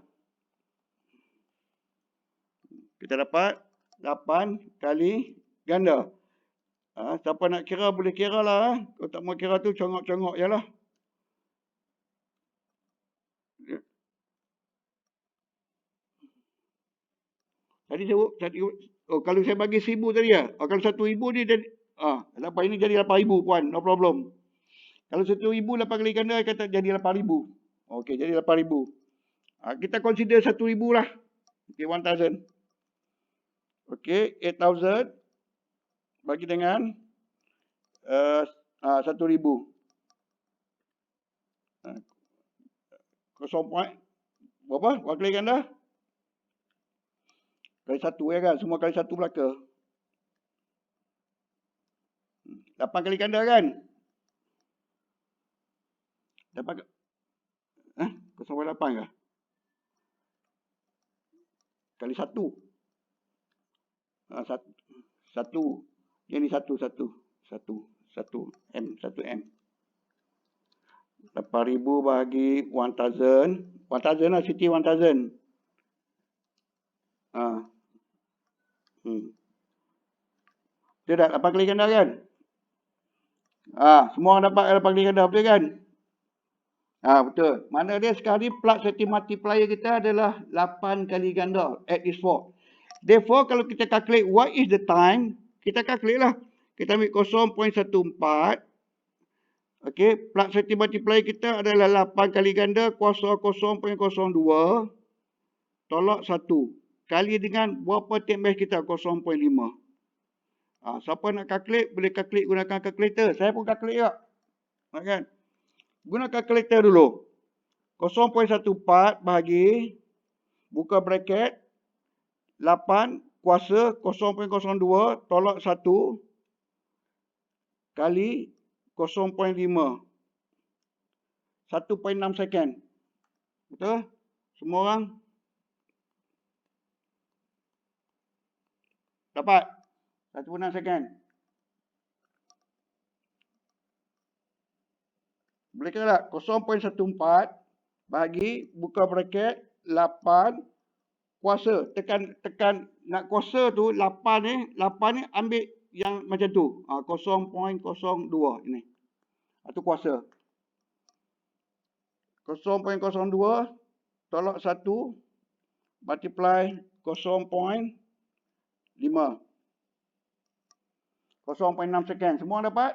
Kita dapat 8 kali ganda. Siapa nak kira boleh kira lah. Kalau tak mau kira tu congok-congok je lah. Kalau saya bagi 1,000 tadi ya. Kalau 1,000 ni jadi, lepas ini jadi 8,000 puan. No problem. Kalau 1,000 8 kali ganda kata jadi 8,000. Okey, jadi 8,000. Kita consider 1,000 lah. Okey, 1,000. Okey, 8,000 bagi dengan 1,000. 0 point berapa? Berapa kali ganda? Kali 1 ya kan? Semua kali 1 belaka. 8 kali ganda kan? Dapat 0,8 kah? Kali 1. 1. Ini 1 M. 8,000 bagi 1,000. 1,000 lah, CT 1,000. Dia dah 8 kali ganda kan? Semua orang dapat 8 kali ganda, betul kan? Betul. Mana dia sekali plug setting multiplier kita adalah 8 kali ganda at this fault. Therefore, kalau kita calculate what is the time, kita calculate lah. Kita ambil 0.14. Okey, plug setting multiplier kita adalah 8 kali ganda kuasa 0.02 tolak 1. Kali dengan berapa TMS kita? 0.5. Siapa nak calculate, boleh calculate gunakan kalkulator. Saya pun calculate juga. Kan? Guna kalkulator dulu. 0.14 bahagi buka braket 8 kuasa 0.02 tolak 1 kali 0.5. 1.6 second. Betul? Semua orang dapat? 1.6 second. Boleh kata tak? 0.14 bahagi buka braket 8 kuasa. Tekan nak kuasa tu 8 ni ambil yang macam tu. 0.02 ini. Itu kuasa. 0.02 tolak 1 multiply 0.5. 0.6 second. Semua dapat?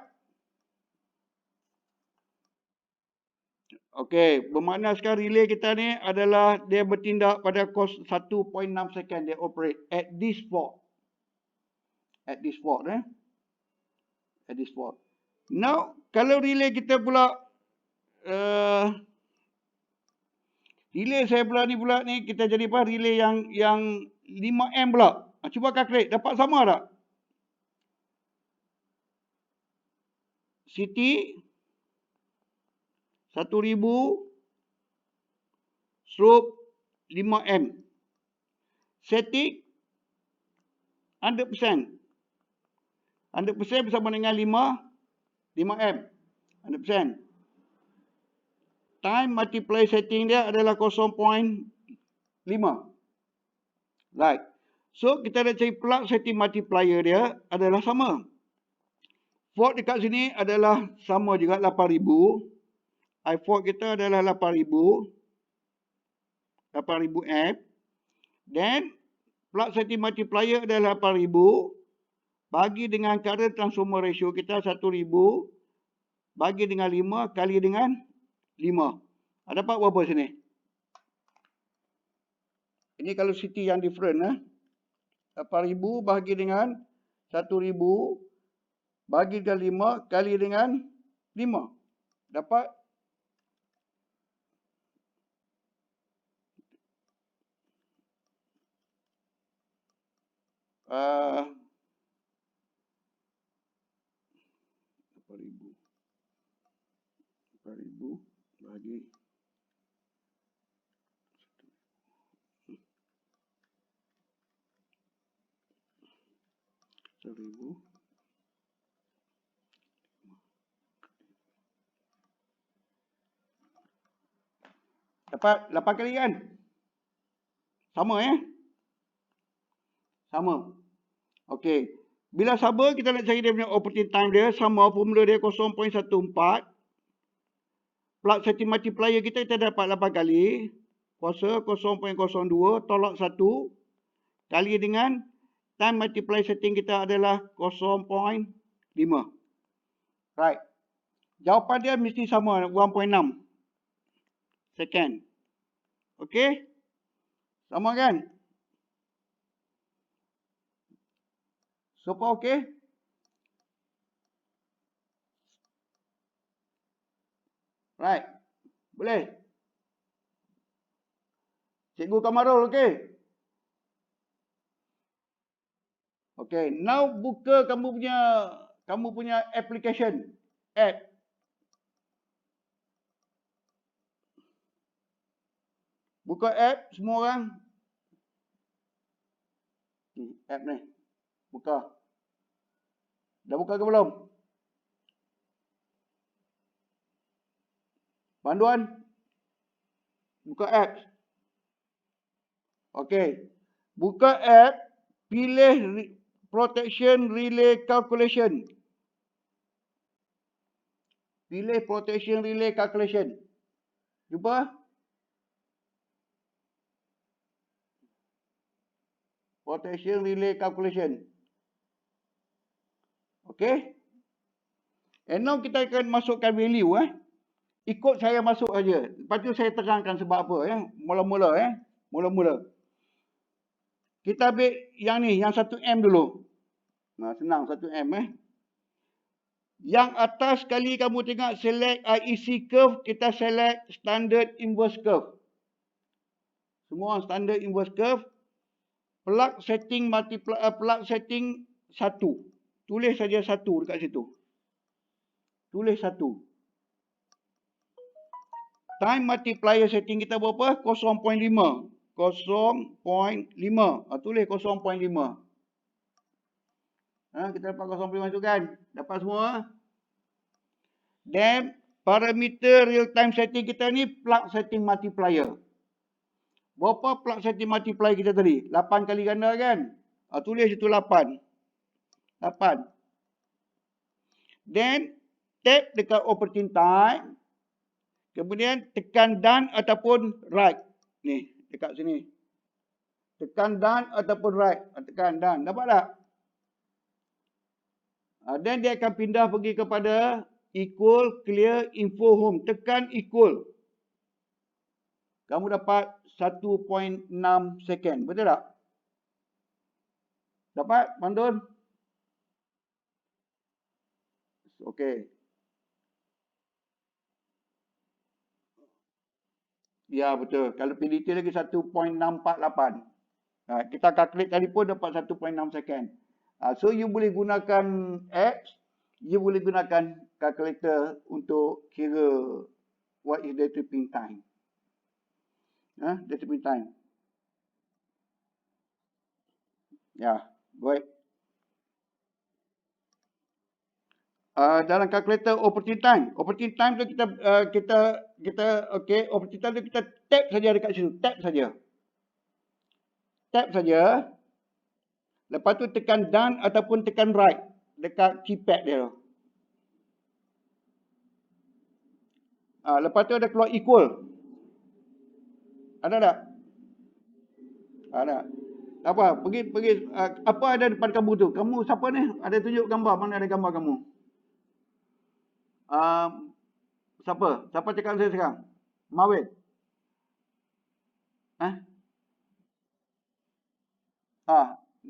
Okey, bermakna sekarang relay kita ni adalah dia bertindak pada kos 1.6 second dia operate at this port. At this port At this port. Now, kalau relay kita pula relay saya pula ni kita jadi apa? Relay yang 5M pula. Cuba calculate, dapat sama tak? City 1000 stroke 5M. Static 100%. 100% bersama dengan 5M. 100%. Time multiply setting dia adalah 0.5. Right. So, kita nak cari plug setting multiplier dia adalah sama. Fault dekat sini adalah sama juga 8000. I-fault kita adalah 8000 amp. Then, plug setting multiplier adalah 8000. Bagi dengan current transformer ratio kita 1000. Bagi dengan 5 kali dengan 5. Dapat berapa sini? Ini kalau city yang different. 8000 bagi dengan 1000 bagi dengan 5 kali dengan 5. Dapat uh, 8000 bagi 1000 dapat 8 kali kan? Sama sama. Okey. Bila sama kita nak cari dia punya operating time dia, sama formula dia 0.14. Plug setting multiplier kita dapat 8 kali. Kuasa 0.02 tolak 1 kali dengan time multiply setting kita adalah 0.5. Right. Jawapan dia mesti sama 1.6 second. Okey? Sama kan? So far okey? Right. Boleh? Cikgu Kamarul okey? Okey, now buka kamu punya application app. Buka app semua orang. App ni. Buka. Dah buka ke belum? Panduan. Buka app. Okey. Buka app, pilih protection relay calculation. Pilih protection relay calculation. Jumpa? Protection relay calculation. Okey? And now kita akan masukkan value Ikut saya masuk aja. Lepas tu saya terangkan sebab apa Mula-mula Mula-mula. Kita ambil yang ni, yang 1M dulu. Senang 1M Yang atas sekali kamu tengok select IEC curve, kita select standard inverse curve. Semua standard inverse curve. Plug setting plug setting 1. Tulis saja 1 dekat situ. Tulis 1. Time multiplier setting kita berapa? 0.5. 0.5. Tulis 0.5. Kita dapat 0.5 tu kan? Dapat semua? Then, parameter real time setting kita ni plug setting multiplier. Berapa plug setting multiplier kita tadi? 8 kali ganda kan? Tulis itu 8. 8. Then, tap dekat operating time. Kemudian, tekan done ataupun right. Ni, dekat sini. Tekan done ataupun right. Tekan done. Dapat tak? Dan dia akan pindah pergi kepada equal clear info home. Tekan equal. Kamu dapat 1.6 second. Betul tak? Dapat, Pandun? Okey. Ya, betul. Kalau PDT lagi 1.648. Kita calculate tadi pun dapat 1.6 second. So, you boleh gunakan apps. You boleh gunakan calculator untuk kira what is the tripping time. The tripping time. Ya, baik. Dalam calculator operating time. Operating time tu kita okey, operating time tu kita tap saja dekat situ, tap saja. Tap saja. Lepas tu tekan down ataupun tekan right dekat keypad dia. Lepas tu ada keluar equal. Ada tak? Ada. Apa? Pergi apa ada depan kamu tu? Kamu siapa ni? Ada tunjuk gambar, mana ada gambar kamu? Siapa? Siapa cakap saya sekarang? Mawin.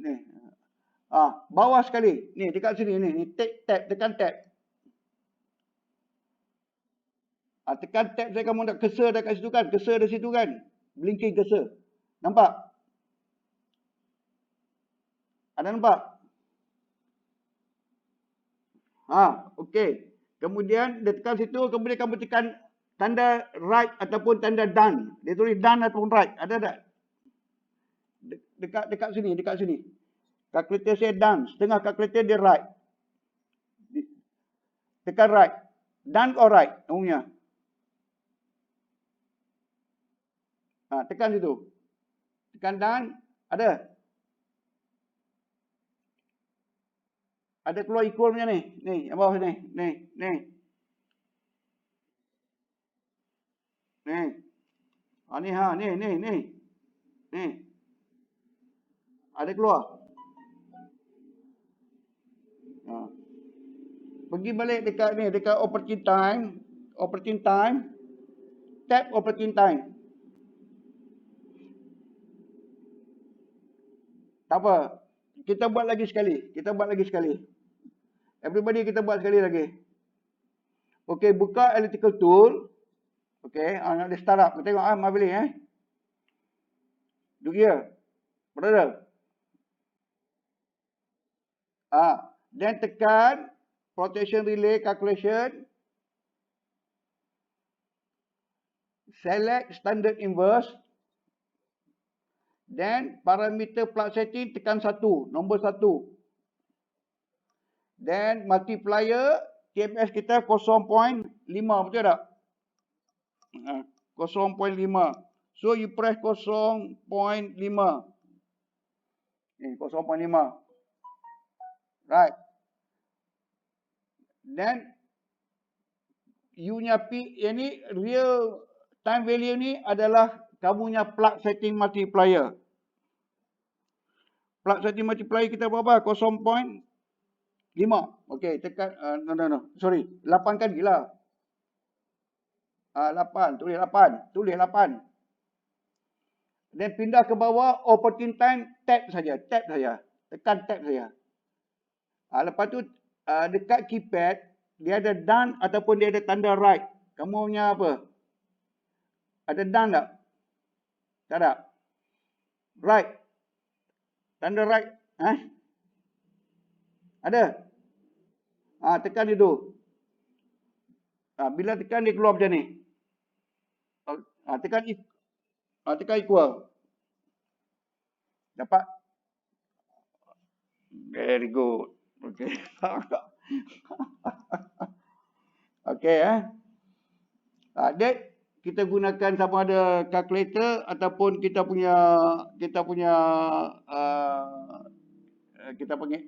Ni. Bawah sekali. Ni dekat sini ni. Ni tap, tekan tap. Tekan tab saya, kamu nak cursor dekat situ kan? Cursor di situ kan? Blinking cursor. Nampak? Ada nampak? Okey. Kemudian dia tekan situ, kemudian kamu tekan tanda right ataupun tanda done. Dia tulis done ataupun right. Ada tak? Dekat sini, dekat sini. Calculator saya done. Setengah calculator dia right. Tekan right. Done or right? Umumnya. Tekan situ. Tekan done. Ada? Ada keluar equal punya ni. Ni, yang bawah sini. Ni. Ni. Ni. Ni. Ada keluar. Pergi balik dekat ni, dekat operating time. Operating time. Tap operating time. Tak apa. Kita buat lagi sekali. Everybody kita buat sekali lagi. Okey, buka analytical tool. Okey, nak dia start up. Kita tengok Mavili Look here. Brother. Then tekan protection relay calculation. Select standard inverse. Then parameter plug setting tekan 1, nombor 1. Then multiplier TMS kita 0.5, betul tak? 0.5. So you press 0.5. Ni 0.5. Right. Then you nya ini real time value ni adalah kamu nya plug setting multiplier. Plug setting multiplier kita berapa? 0.5. Okey, tekan no. Sorry, 8 kali lah. 8, tulis 8. Dan pindah ke bawah operating time, tap saja. Tekan tap saja. Lepas tu dekat keypad dia ada done ataupun dia ada tanda right. Kamu punya apa? Ada done tak? Tak ada. Right. Tanda right. Ada? Tekan itu. Bila tekan dia keluar macam ni. Tekan equal. Dapat? Very good. Okay. Okay, that kita gunakan sama ada calculator ataupun kita punya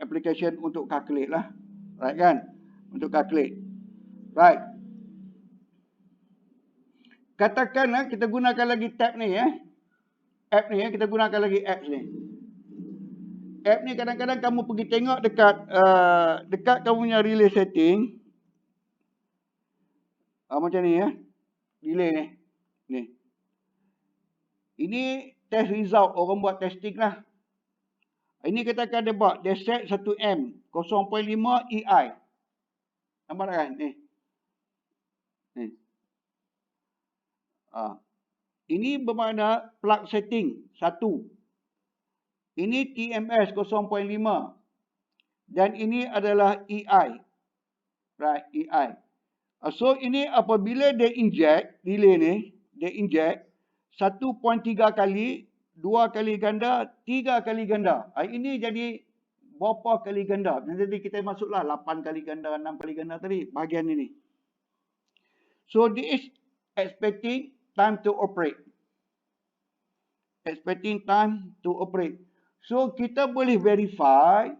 application untuk calculate lah. Right kan? Untuk calculate. Right. Katakan kita gunakan lagi tab ni app ni kita gunakan lagi apps ni. App ni kadang-kadang kamu pergi tengok dekat kamu punya relay setting. Macam ni relay ni. Ini test result, orang buat testing lah. Ini katakan dia buat, dia set 1M 0.5 EI. Nampak tak kan? Ni. Ini bermakna plug setting 1. Ini TMS 0.5. Dan ini adalah EI. Right, EI. So ini apabila dia inject, relay ni, dia inject 1.3 kali, 2 kali ganda, 3 kali ganda. Ini jadi berapa kali ganda? Jadi kita masuklah 8 kali ganda, 6 kali ganda tadi, bahagian ini. So this is expecting time to operate. Expecting time to operate. So kita boleh verify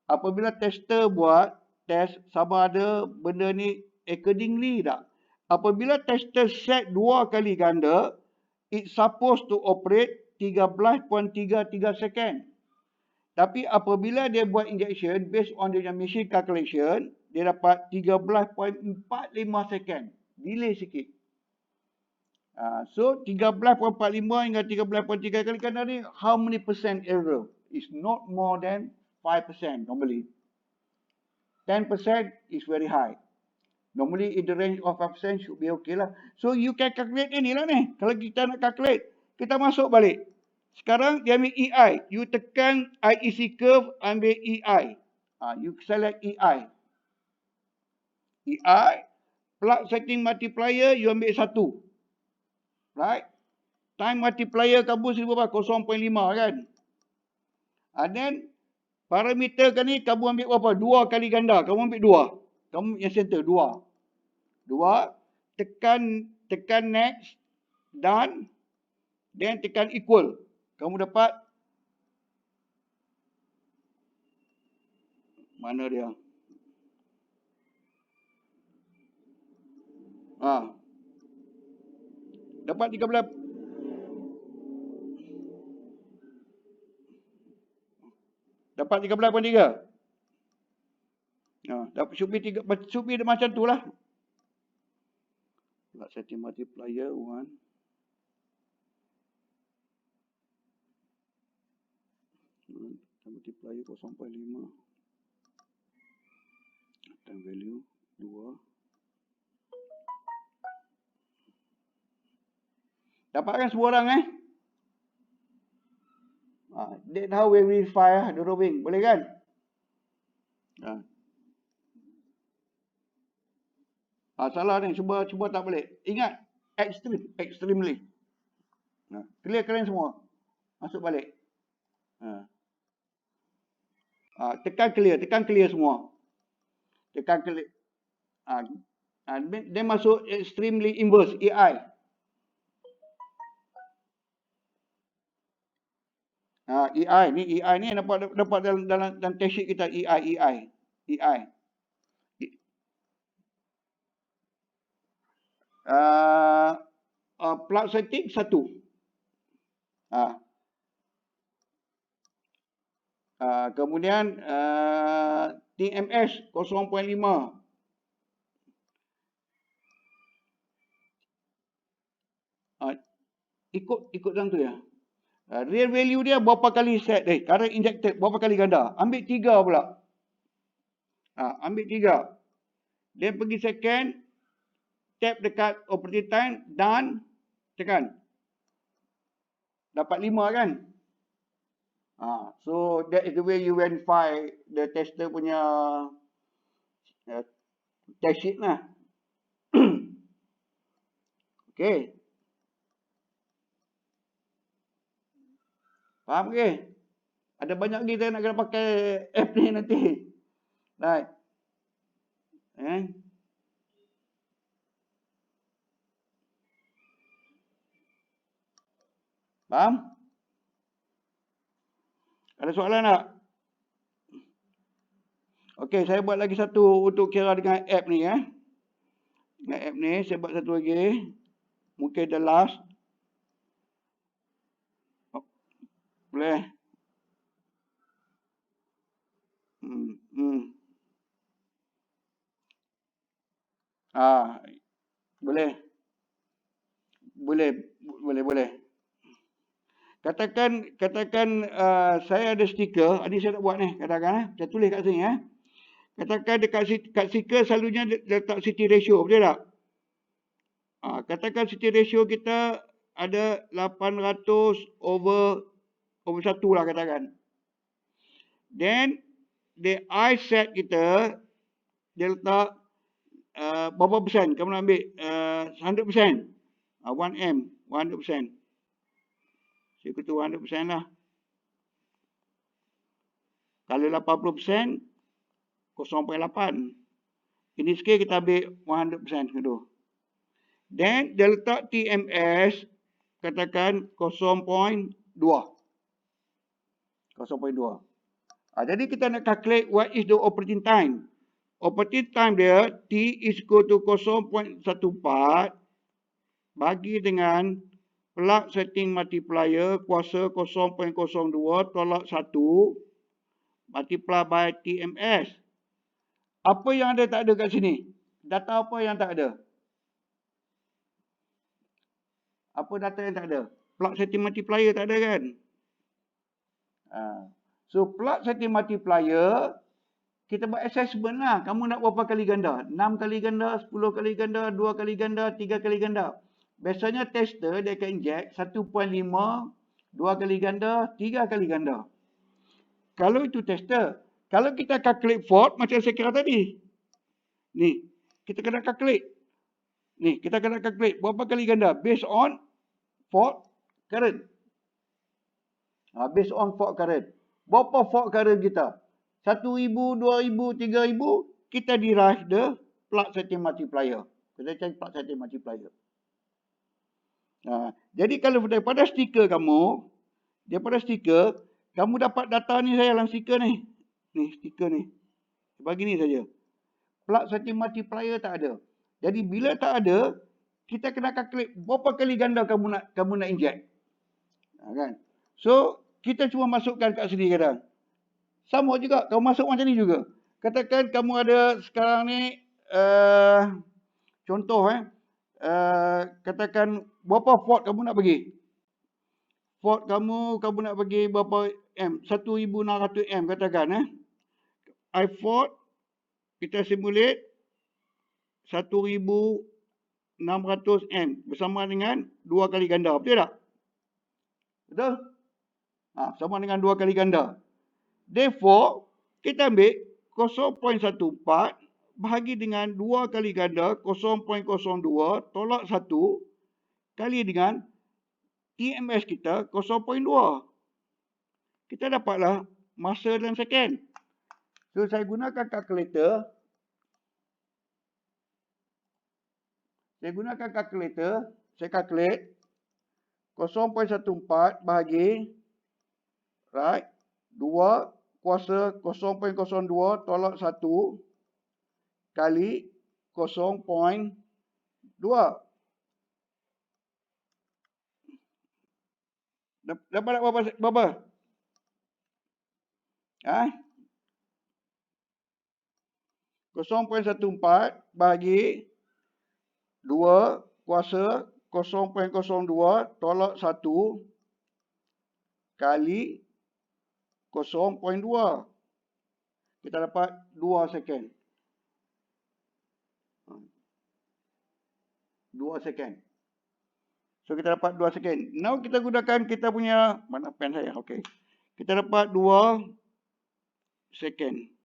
apabila tester buat test sama ada benda ni accordingly tak. Apabila tester set 2 kali ganda, it's supposed to operate 13.33 second. Tapi apabila dia buat injection based on dia machine calculation, dia dapat 13.45 second. Delay sikit. So 13.45 hingga 13.3 kali ganda ni, how many percent error? It's not more than 5% normally. 10% is very high. Normally in the range of 5% should be okay lah. So you can calculate ni lah ni. Kalau kita nak calculate, kita masuk balik. Sekarang dia ambil EI. You tekan IEC curve, ambil EI. You select EI. EI, plug setting multiplier, you ambil 1. Right? Time multiplier kamu berapa? 0.5 kan? And then, parameter kan ni, kamu ambil berapa? 2 kali ganda. Kamu ambil 2. Kamu yang center, 2. Tekan next, done. Then tekan equal. Kamu dapat, mana dia? Dapat 13. Dapat 13.3. Dapat should be macam tu lah. Nak setting multiplier 1. Multiplier 0.5. Time value 2. Dapat kan semua orang That's how we verify the drawing. Boleh kan? Salah ni, cuba tak boleh. Ingat, extremely. Clear kalian semua. Masuk balik. Tekan clear semua. Tekan clear. Dia masuk extremely inverse, EI. EI ni dapat dalam test sheet kita EI. Plug setting 1. Kemudian TMS 0.5. Ikut dalam tu ya. Real value dia berapa kali set current injected berapa kali ganda. Ambil 3 pula. Ambil 3. Dia pergi second, tap dekat operating time, done, tekan. Dapat 5 kan? So that is the way you verify the tester punya test sheet lah. Okay. Faham ke? Ada banyak lagi kita nak kena pakai app ni nanti. Right. Faham? Ada soalan tak? Okey, saya buat lagi satu untuk kira dengan app ni ya. Dengan app ni saya buat satu lagi. Mungkin the last. Boleh. Boleh. Boleh. Katakan saya ada stiker, ini saya nak buat ni, katakan saya tulis kat sini ya. Katakan dekat stiker selalunya letak city ratio, betul tak? Katakan city ratio kita ada 800 over 1 lah katakan. Then the I set kita dia letak berapa persen? Kamu nak ambil 100%. 1M, 100%. Saya kata 100% lah. Kalau 80%, 0.8. Ini sikit kita ambil 100% dulu. Then, dia letak TMS, katakan 0.2. 0.2. Jadi kita nak calculate what is the operating time. Operating time dia, T is equal to 0.14 bagi dengan plug setting multiplier kuasa 0.02 tolak 1 multiply by TMS. Apa yang ada tak ada kat sini? Data apa yang tak ada? Apa data yang tak ada? Plug setting multiplier tak ada kan? So plug setting multiplier kita buat assessment lah. Kamu nak berapa kali ganda? 6 kali ganda, 10 kali ganda, 2 kali ganda, 3 kali ganda. Biasanya tester dia akan inject 1.5, 2 kali ganda, 3 kali ganda. Kalau itu tester, kalau kita calculate fault macam saya kira tadi. Ni, kita kena calculate. Ni, kita kena calculate berapa kali ganda based on fault current. Based on fault current. Berapa fault current kita? 1,000, 2,000, 3,000, kita derive the plug setting multiplier. Kita cari plug setting multiplier. Jadi kalau daripada stiker kamu, kamu dapat data ni saya dalam stiker ni. Ni stiker ni. Bagi ni saja. Plug setting multiplier tak ada. Jadi bila tak ada, kita kena calculate berapa kali ganda kamu nak inject. Kan? So, kita cuma masukkan kat sini kadang. Sama juga, kamu masuk macam ni juga. Katakan kamu ada sekarang ni, contoh katakan berapa fault kamu nak bagi. Fault kamu nak bagi berapa M? 1,600 M katakan. I fault, kita simulate 1,600 M bersama dengan 2 kali ganda. Betul tak? Betul? Sama dengan 2 kali ganda. Therefore, kita ambil 0.14 bahagi dengan 2 kali ganda 0.02 tolak 1 kali dengan TMS kita 0.2. Kita dapatlah masa dalam second. So, saya gunakan kalkulator. Saya calculate 0.14 bahagi 2 kuasa 0.02 tolak 1 kali 0.2. Dapat berapa? 0.14 bahagi 2 kuasa 0.02 tolak 1 kali 0.2. Kita dapat 2 second. 2 second. So kita dapat 2 second. Now kita gunakan kita punya, mana pen saya? Okey. Kita dapat 2 second.